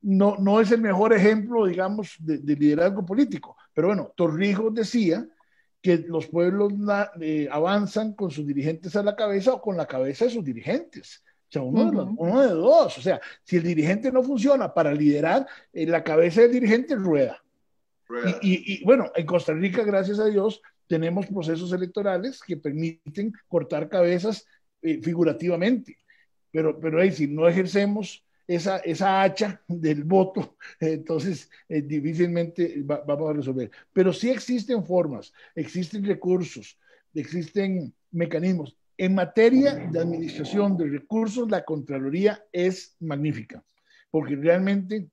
No es el mejor ejemplo, digamos, de liderazgo político. Pero bueno, Torrijos decía que los pueblos avanzan con sus dirigentes a la cabeza o con la cabeza de sus dirigentes. O sea, uno de dos. O sea, si el dirigente no funciona para liderar, la cabeza del dirigente rueda. Y bueno, en Costa Rica, gracias a Dios, tenemos procesos electorales que permiten cortar cabezas figurativamente. Pero si no ejercemos esa hacha del voto, entonces difícilmente vamos a resolver. Pero sí existen formas, existen recursos, existen mecanismos. En materia de administración de recursos, la Contraloría es magnífica, porque realmente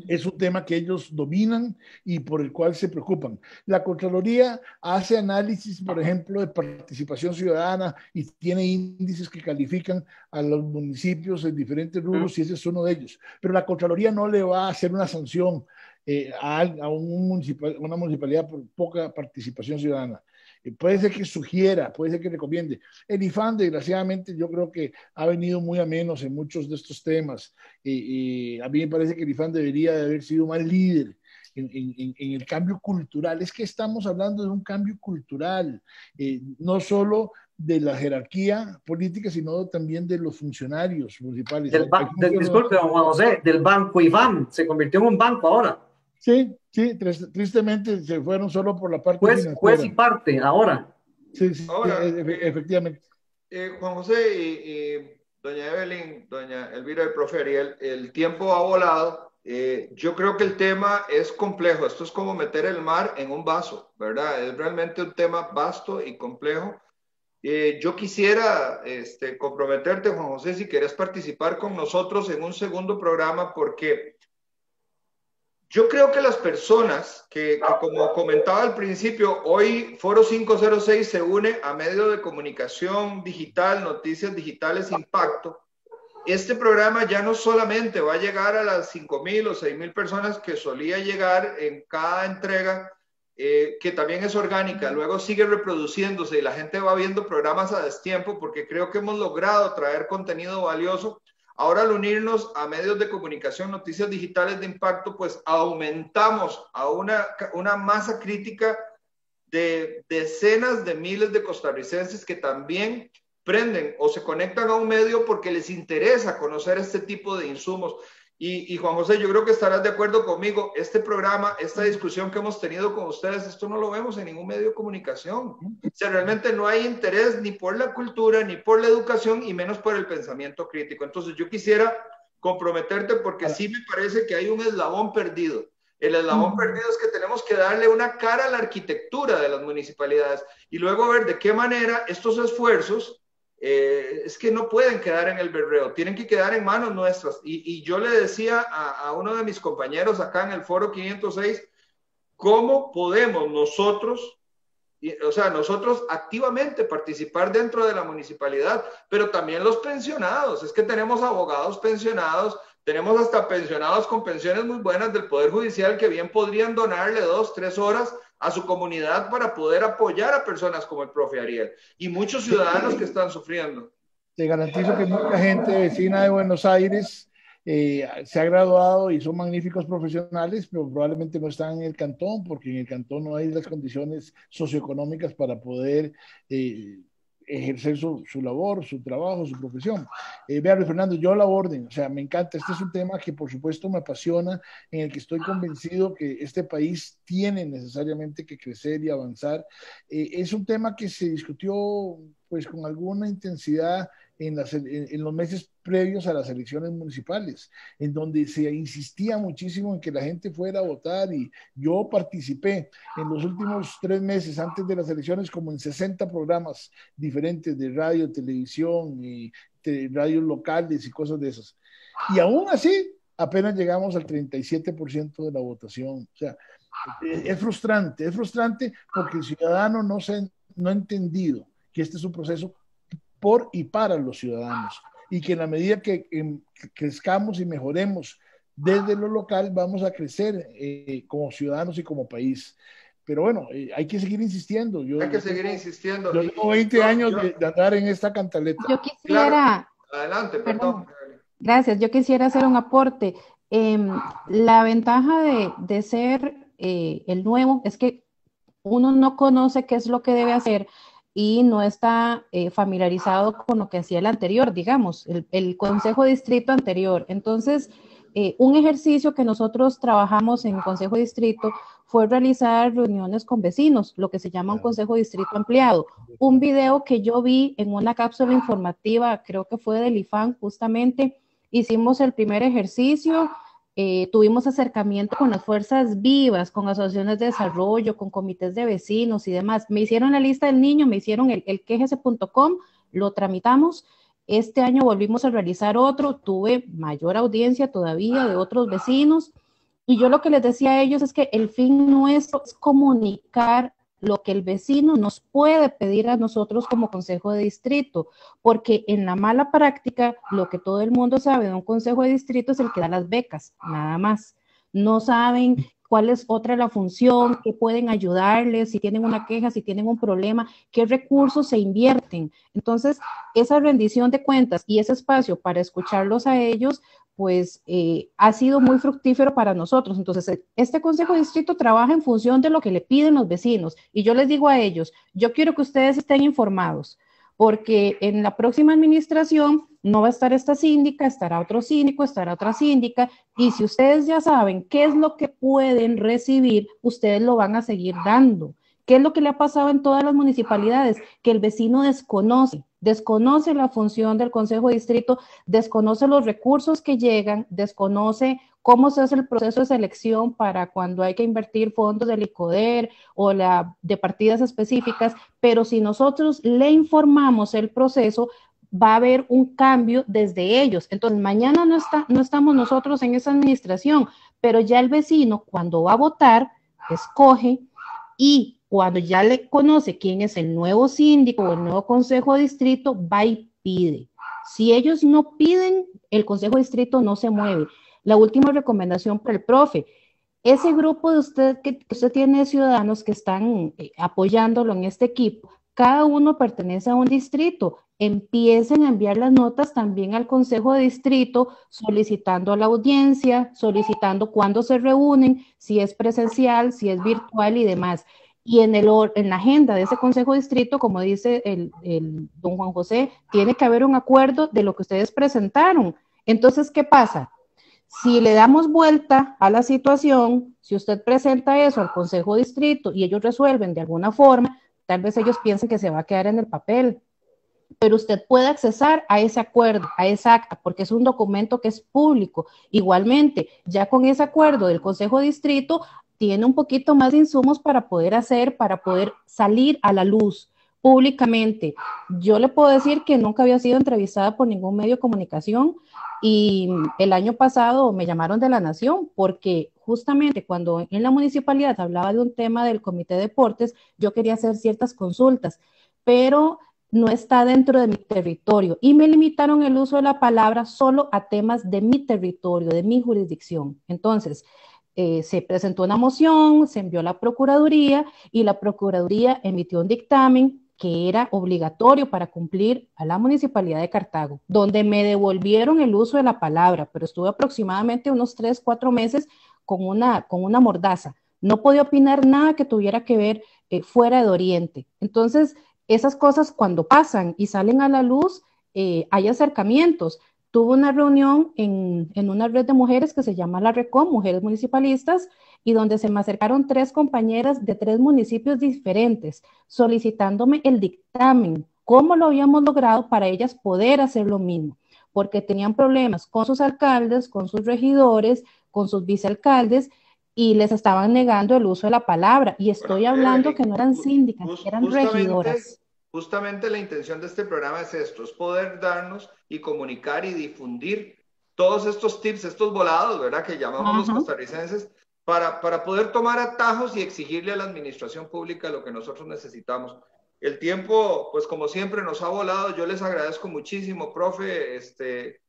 es un tema que ellos dominan y por el cual se preocupan. La Contraloría hace análisis, por ejemplo, de participación ciudadana y tiene índices que califican a los municipios en diferentes rubros y ese es uno de ellos. Pero la Contraloría no le va a hacer una sanción a una municipalidad por poca participación ciudadana. Puede ser que sugiera, puede ser que recomiende. El IFAN, desgraciadamente, yo creo que ha venido muy a menos en muchos de estos temas. A mí me parece que el IFAN debería de haber sido más líder en el cambio cultural. Es que estamos hablando de un cambio cultural, no solo de la jerarquía política, sino también de los funcionarios municipales. Disculpe, don Juan José, del banco IFAN, se convirtió en un banco ahora. Sí, tristemente se fueron solo por la parte financiera. Juez y parte, ahora. Sí, ahora, efectivamente. Juan José y doña Evelyn, doña Elvira, el profe Ariel, el tiempo ha volado. Yo creo que el tema es complejo. Esto es como meter el mar en un vaso, ¿verdad? Es realmente un tema vasto y complejo. Yo quisiera comprometerte, Juan José, si querés participar con nosotros en un segundo programa, porque yo creo que las personas que como comentaba al principio, hoy Foro 506 se une a medios de comunicación digital, Noticias Digitales Impacto. Este programa ya no solamente va a llegar a las 5,000 o 6,000 personas que solía llegar en cada entrega, que también es orgánica, luego sigue reproduciéndose y la gente va viendo programas a destiempo, porque creo que hemos logrado traer contenido valioso. Ahora, al unirnos a medios de comunicación, Noticias Digitales de Impacto, pues aumentamos a una masa crítica de decenas de miles de costarricenses que también prenden o se conectan a un medio porque les interesa conocer este tipo de insumos. Y Juan José, yo creo que estarás de acuerdo conmigo, este programa, esta discusión que hemos tenido con ustedes, esto no lo vemos en ningún medio de comunicación. O sea, realmente no hay interés ni por la cultura, ni por la educación, y menos por el pensamiento crítico. Entonces yo quisiera comprometerte, porque sí me parece que hay un eslabón perdido. El eslabón perdido es que tenemos que darle una cara a la arquitectura de las municipalidades y luego ver de qué manera estos esfuerzos es que no pueden quedar en el berreo, tienen que quedar en manos nuestras. Y yo le decía a uno de mis compañeros acá en el Foro 506, ¿cómo podemos nosotros, o sea, nosotros activamente participar dentro de la municipalidad, pero también los pensionados? Es que tenemos abogados pensionados, tenemos hasta pensionados con pensiones muy buenas del Poder Judicial que bien podrían donarle 2, 3 horas a su comunidad para poder apoyar a personas como el profe Ariel y muchos ciudadanos que están sufriendo. Te garantizo que mucha gente vecina de Buenos Aires se ha graduado y son magníficos profesionales, pero probablemente no están en el cantón, porque en el cantón no hay las condiciones socioeconómicas para poder ejercer su labor, su trabajo, su profesión. Vea, Luis Fernando, yo la orden, o sea, me encanta. Este es un tema que por supuesto me apasiona, en el que estoy convencido que este país tiene necesariamente que crecer y avanzar. Es un tema que se discutió pues con alguna intensidad en los meses previos a las elecciones municipales, en donde se insistía muchísimo en que la gente fuera a votar, y yo participé en los últimos 3 meses antes de las elecciones como en 60 programas diferentes de radio, televisión y radios locales y cosas de esas. Y aún así, apenas llegamos al 37% de la votación. O sea, es frustrante porque el ciudadano no ha entendido que este es un proceso por y para los ciudadanos, y que en la medida que crezcamos y mejoremos desde lo local, vamos a crecer como ciudadanos y como país. Pero bueno, hay que seguir insistiendo. Hay que seguir insistiendo. Yo tengo 20 años de andar en esta cantaleta. Yo quisiera... Claro. Adelante, perdón. Gracias, yo quisiera hacer un aporte. La ventaja de ser el nuevo es que uno no conoce qué es lo que debe hacer y no está familiarizado con lo que hacía el anterior, digamos, el Consejo de Distrito anterior. Entonces, un ejercicio que nosotros trabajamos en el Consejo de Distrito fue realizar reuniones con vecinos, lo que se llama un Consejo de Distrito ampliado. Un video que yo vi en una cápsula informativa, creo que fue del IFAN justamente, hicimos el primer ejercicio. Tuvimos acercamiento con las fuerzas vivas, con asociaciones de desarrollo, con comités de vecinos y demás. Me hicieron la lista del niño, me hicieron el quejese.com, lo tramitamos. Este año volvimos a realizar otro, tuve mayor audiencia todavía de otros vecinos, y yo lo que les decía a ellos es que el fin nuestro es comunicar lo que el vecino nos puede pedir a nosotros como consejo de distrito, porque en la mala práctica, lo que todo el mundo sabe de un consejo de distrito es el que da las becas, nada más. No saben cuál es otra la función, qué pueden ayudarles, si tienen una queja, si tienen un problema, qué recursos se invierten. Entonces, esa rendición de cuentas y ese espacio para escucharlos a ellos, pues ha sido muy fructífero para nosotros. Entonces, este Consejo de Distrito trabaja en función de lo que le piden los vecinos, y yo les digo a ellos, yo quiero que ustedes estén informados, porque en la próxima administración no va a estar esta síndica, estará otro síndico, estará otra síndica, y si ustedes ya saben qué es lo que pueden recibir, ustedes lo van a seguir dando. ¿Qué es lo que le ha pasado en todas las municipalidades? Que el vecino desconoce la función del Consejo de Distrito, desconoce los recursos que llegan, desconoce cómo se hace el proceso de selección para cuando hay que invertir fondos del ICODER o de partidas específicas, pero si nosotros le informamos el proceso, va a haber un cambio desde ellos. Entonces, mañana no estamos nosotros en esa administración, pero ya el vecino, cuando va a votar, escoge, y cuando ya le conoce quién es el nuevo síndico o el nuevo consejo de distrito, va y pide. Si ellos no piden, el consejo de distrito no se mueve. La última recomendación para el profe: ese grupo de usted que usted tiene de ciudadanos que están apoyándolo en este equipo, cada uno pertenece a un distrito. Empiecen a enviar las notas también al consejo de distrito, solicitando a la audiencia, solicitando cuándo se reúnen, si es presencial, si es virtual y demás. Y en la agenda de ese consejo de distrito, como dice el don Juan José, tiene que haber un acuerdo de lo que ustedes presentaron. Entonces, ¿qué pasa? Si le damos vuelta a la situación, si usted presenta eso al consejo de distrito y ellos resuelven de alguna forma, tal vez ellos piensen que se va a quedar en el papel, pero usted puede accesar a ese acuerdo, a esa acta, porque es un documento que es público. Igualmente, ya con ese acuerdo del consejo de distrito, tiene un poquito más de insumos para poder salir a la luz públicamente. Yo le puedo decir que nunca había sido entrevistada por ningún medio de comunicación, y el año pasado me llamaron de La Nación, porque justamente cuando en la municipalidad hablaba de un tema del comité de deportes, yo quería hacer ciertas consultas, pero no está dentro de mi territorio, y me limitaron el uso de la palabra solo a temas de mi territorio, de mi jurisdicción. Entonces, se presentó una moción, se envió a la Procuraduría, y la Procuraduría emitió un dictamen que era obligatorio para cumplir a la Municipalidad de Cartago, donde me devolvieron el uso de la palabra, pero estuve aproximadamente unos 3, 4 meses con una mordaza. No podía opinar nada que tuviera que ver fuera de Oriente. Entonces, esas cosas cuando pasan y salen a la luz, hay acercamientos. Tuve una reunión en una red de mujeres que se llama la RECOM, Mujeres Municipalistas, y donde se me acercaron 3 compañeras de 3 municipios diferentes, solicitándome el dictamen, cómo lo habíamos logrado para ellas poder hacer lo mismo, porque tenían problemas con sus alcaldes, con sus regidores, con sus vicealcaldes, y les estaban negando el uso de la palabra. Y estoy hablando que no eran síndicas, eran regidoras. Justamente la intención de este programa es esto, es poder darnos y comunicar y difundir todos estos tips, estos volados, ¿verdad?, que llamamos los costarricenses, para poder tomar atajos y exigirle a la administración pública lo que nosotros necesitamos. El tiempo, pues como siempre, nos ha volado. Yo les agradezco muchísimo, profe.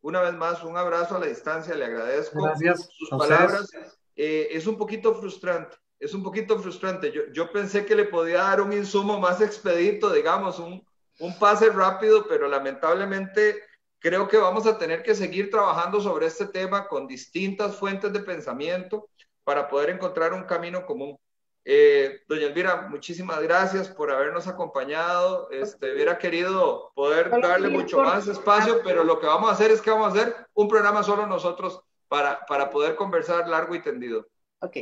Una vez más, un abrazo a la distancia, le agradezco. Gracias. Sus palabras. Es un poquito frustrante. Es un poquito frustrante. Yo pensé que le podía dar un insumo más expedito, digamos, un pase rápido, pero lamentablemente creo que vamos a tener que seguir trabajando sobre este tema con distintas fuentes de pensamiento para poder encontrar un camino común. Doña Elvira, muchísimas gracias por habernos acompañado. Hubiera querido poder darle mucho más espacio, pero lo que vamos a hacer es que vamos a hacer un programa solo nosotros para poder conversar largo y tendido. Ok,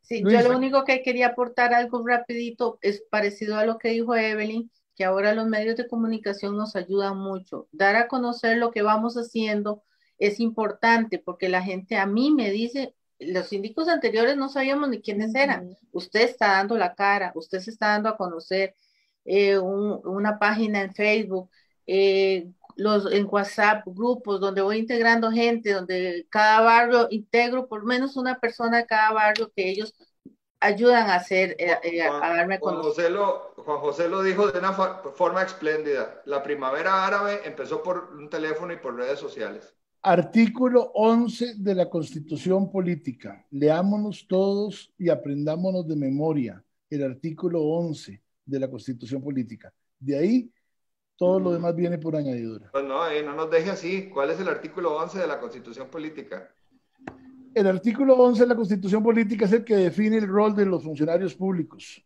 sí, Luis, yo lo único que quería aportar algo rapidito es parecido a lo que dijo Evelyn, que ahora los medios de comunicación nos ayudan mucho. Dar a conocer lo que vamos haciendo es importante, porque la gente a mí me dice, los síndicos anteriores no sabíamos ni quiénes eran. Usted está dando la cara, usted se está dando a conocer, una página en Facebook, en WhatsApp, grupos donde voy integrando gente, donde cada barrio integro por menos una persona de cada barrio que ellos ayudan a hacer, a darme a conocer. Juan José lo dijo de una forma espléndida. La primavera árabe empezó por un teléfono y por redes sociales. Artículo 11 de la Constitución Política. Leámonos todos y aprendámonos de memoria el artículo 11 de la Constitución Política. De ahí, todo lo demás viene por añadidura. Pues no nos deje así. ¿Cuál es el artículo 11 de la Constitución Política? El artículo 11 de la Constitución Política es el que define el rol de los funcionarios públicos.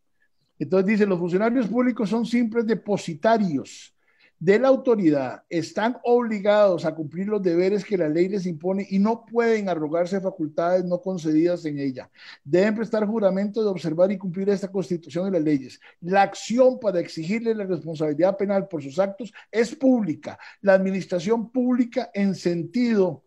Entonces dice, los funcionarios públicos son simples depositarios de la autoridad, están obligados a cumplir los deberes que la ley les impone y no pueden arrogarse facultades no concedidas en ella. Deben prestar juramento de observar y cumplir esta Constitución y las leyes. La acción para exigirle la responsabilidad penal por sus actos es pública. La administración pública en sentido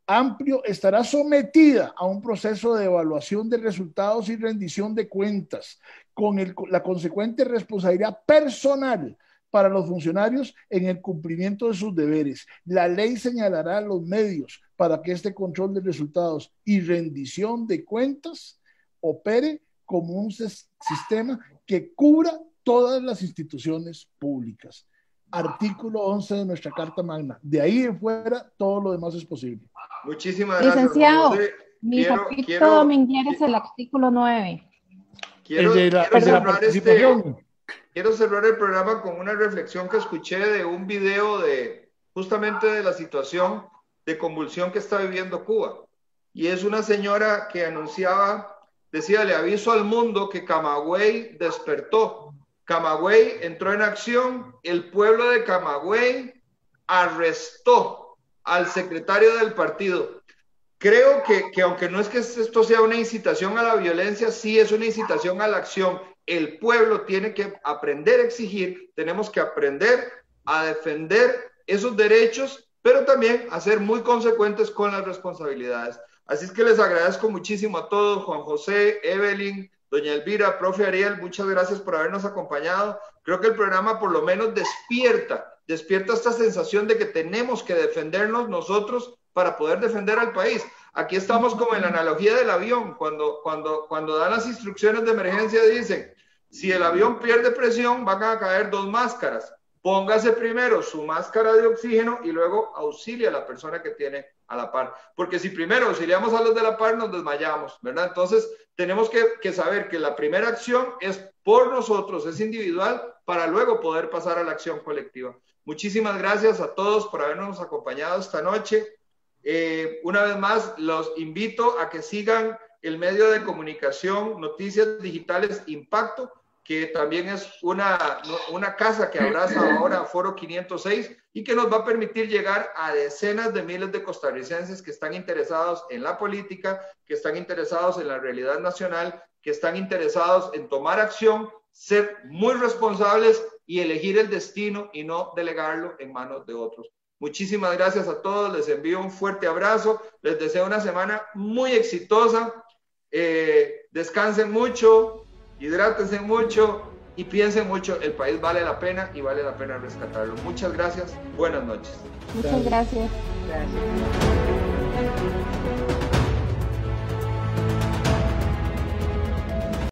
amplio estará sometida a un proceso de evaluación de resultados y rendición de cuentas, con la consecuente responsabilidad personal para los funcionarios en el cumplimiento de sus deberes. La ley señalará los medios para que este control de resultados y rendición de cuentas opere como un sistema que cubra todas las instituciones públicas. Artículo 11 de nuestra Carta Magna. De ahí en fuera, todo lo demás es posible. Muchísimas gracias. Licenciado, mi papito Dominguer es el artículo 9. Quiero cerrar el programa con una reflexión que escuché de un video justamente de la situación de convulsión que está viviendo Cuba. Y es una señora que decía, le aviso al mundo que Camagüey despertó. Camagüey entró en acción, el pueblo de Camagüey arrestó al secretario del partido. Creo que aunque no es que esto sea una incitación a la violencia, sí es una incitación a la acción. El pueblo tiene que aprender a exigir, tenemos que aprender a defender esos derechos, pero también a ser muy consecuentes con las responsabilidades. Así es que les agradezco muchísimo a todos, Juan José, Evelyn, doña Elvira, profe Ariel, muchas gracias por habernos acompañado. Creo que el programa por lo menos despierta esta sensación de que tenemos que defendernos nosotros para poder defender al país. Aquí estamos como en la analogía del avión, cuando dan las instrucciones de emergencia dicen, si el avión pierde presión van a caer 2 máscaras. Póngase primero su máscara de oxígeno y luego auxilia a la persona que tiene a la par. Porque si primero auxiliamos a los de la par, nos desmayamos, ¿verdad? Entonces, tenemos que saber que la primera acción es por nosotros, es individual, para luego poder pasar a la acción colectiva. Muchísimas gracias a todos por habernos acompañado esta noche. Una vez más, los invito a que sigan el medio de comunicación Noticias Digitales Impacto, que también es una casa que abraza ahora Foro 506 y que nos va a permitir llegar a decenas de miles de costarricenses que están interesados en la política, que están interesados en la realidad nacional, que están interesados en tomar acción, ser muy responsables y elegir el destino y no delegarlo en manos de otros. Muchísimas gracias a todos, les envío un fuerte abrazo, les deseo una semana muy exitosa, descansen mucho, hidrátense mucho y piensen mucho, el país vale la pena y vale la pena rescatarlo. Muchas gracias, buenas noches. Muchas gracias. Gracias.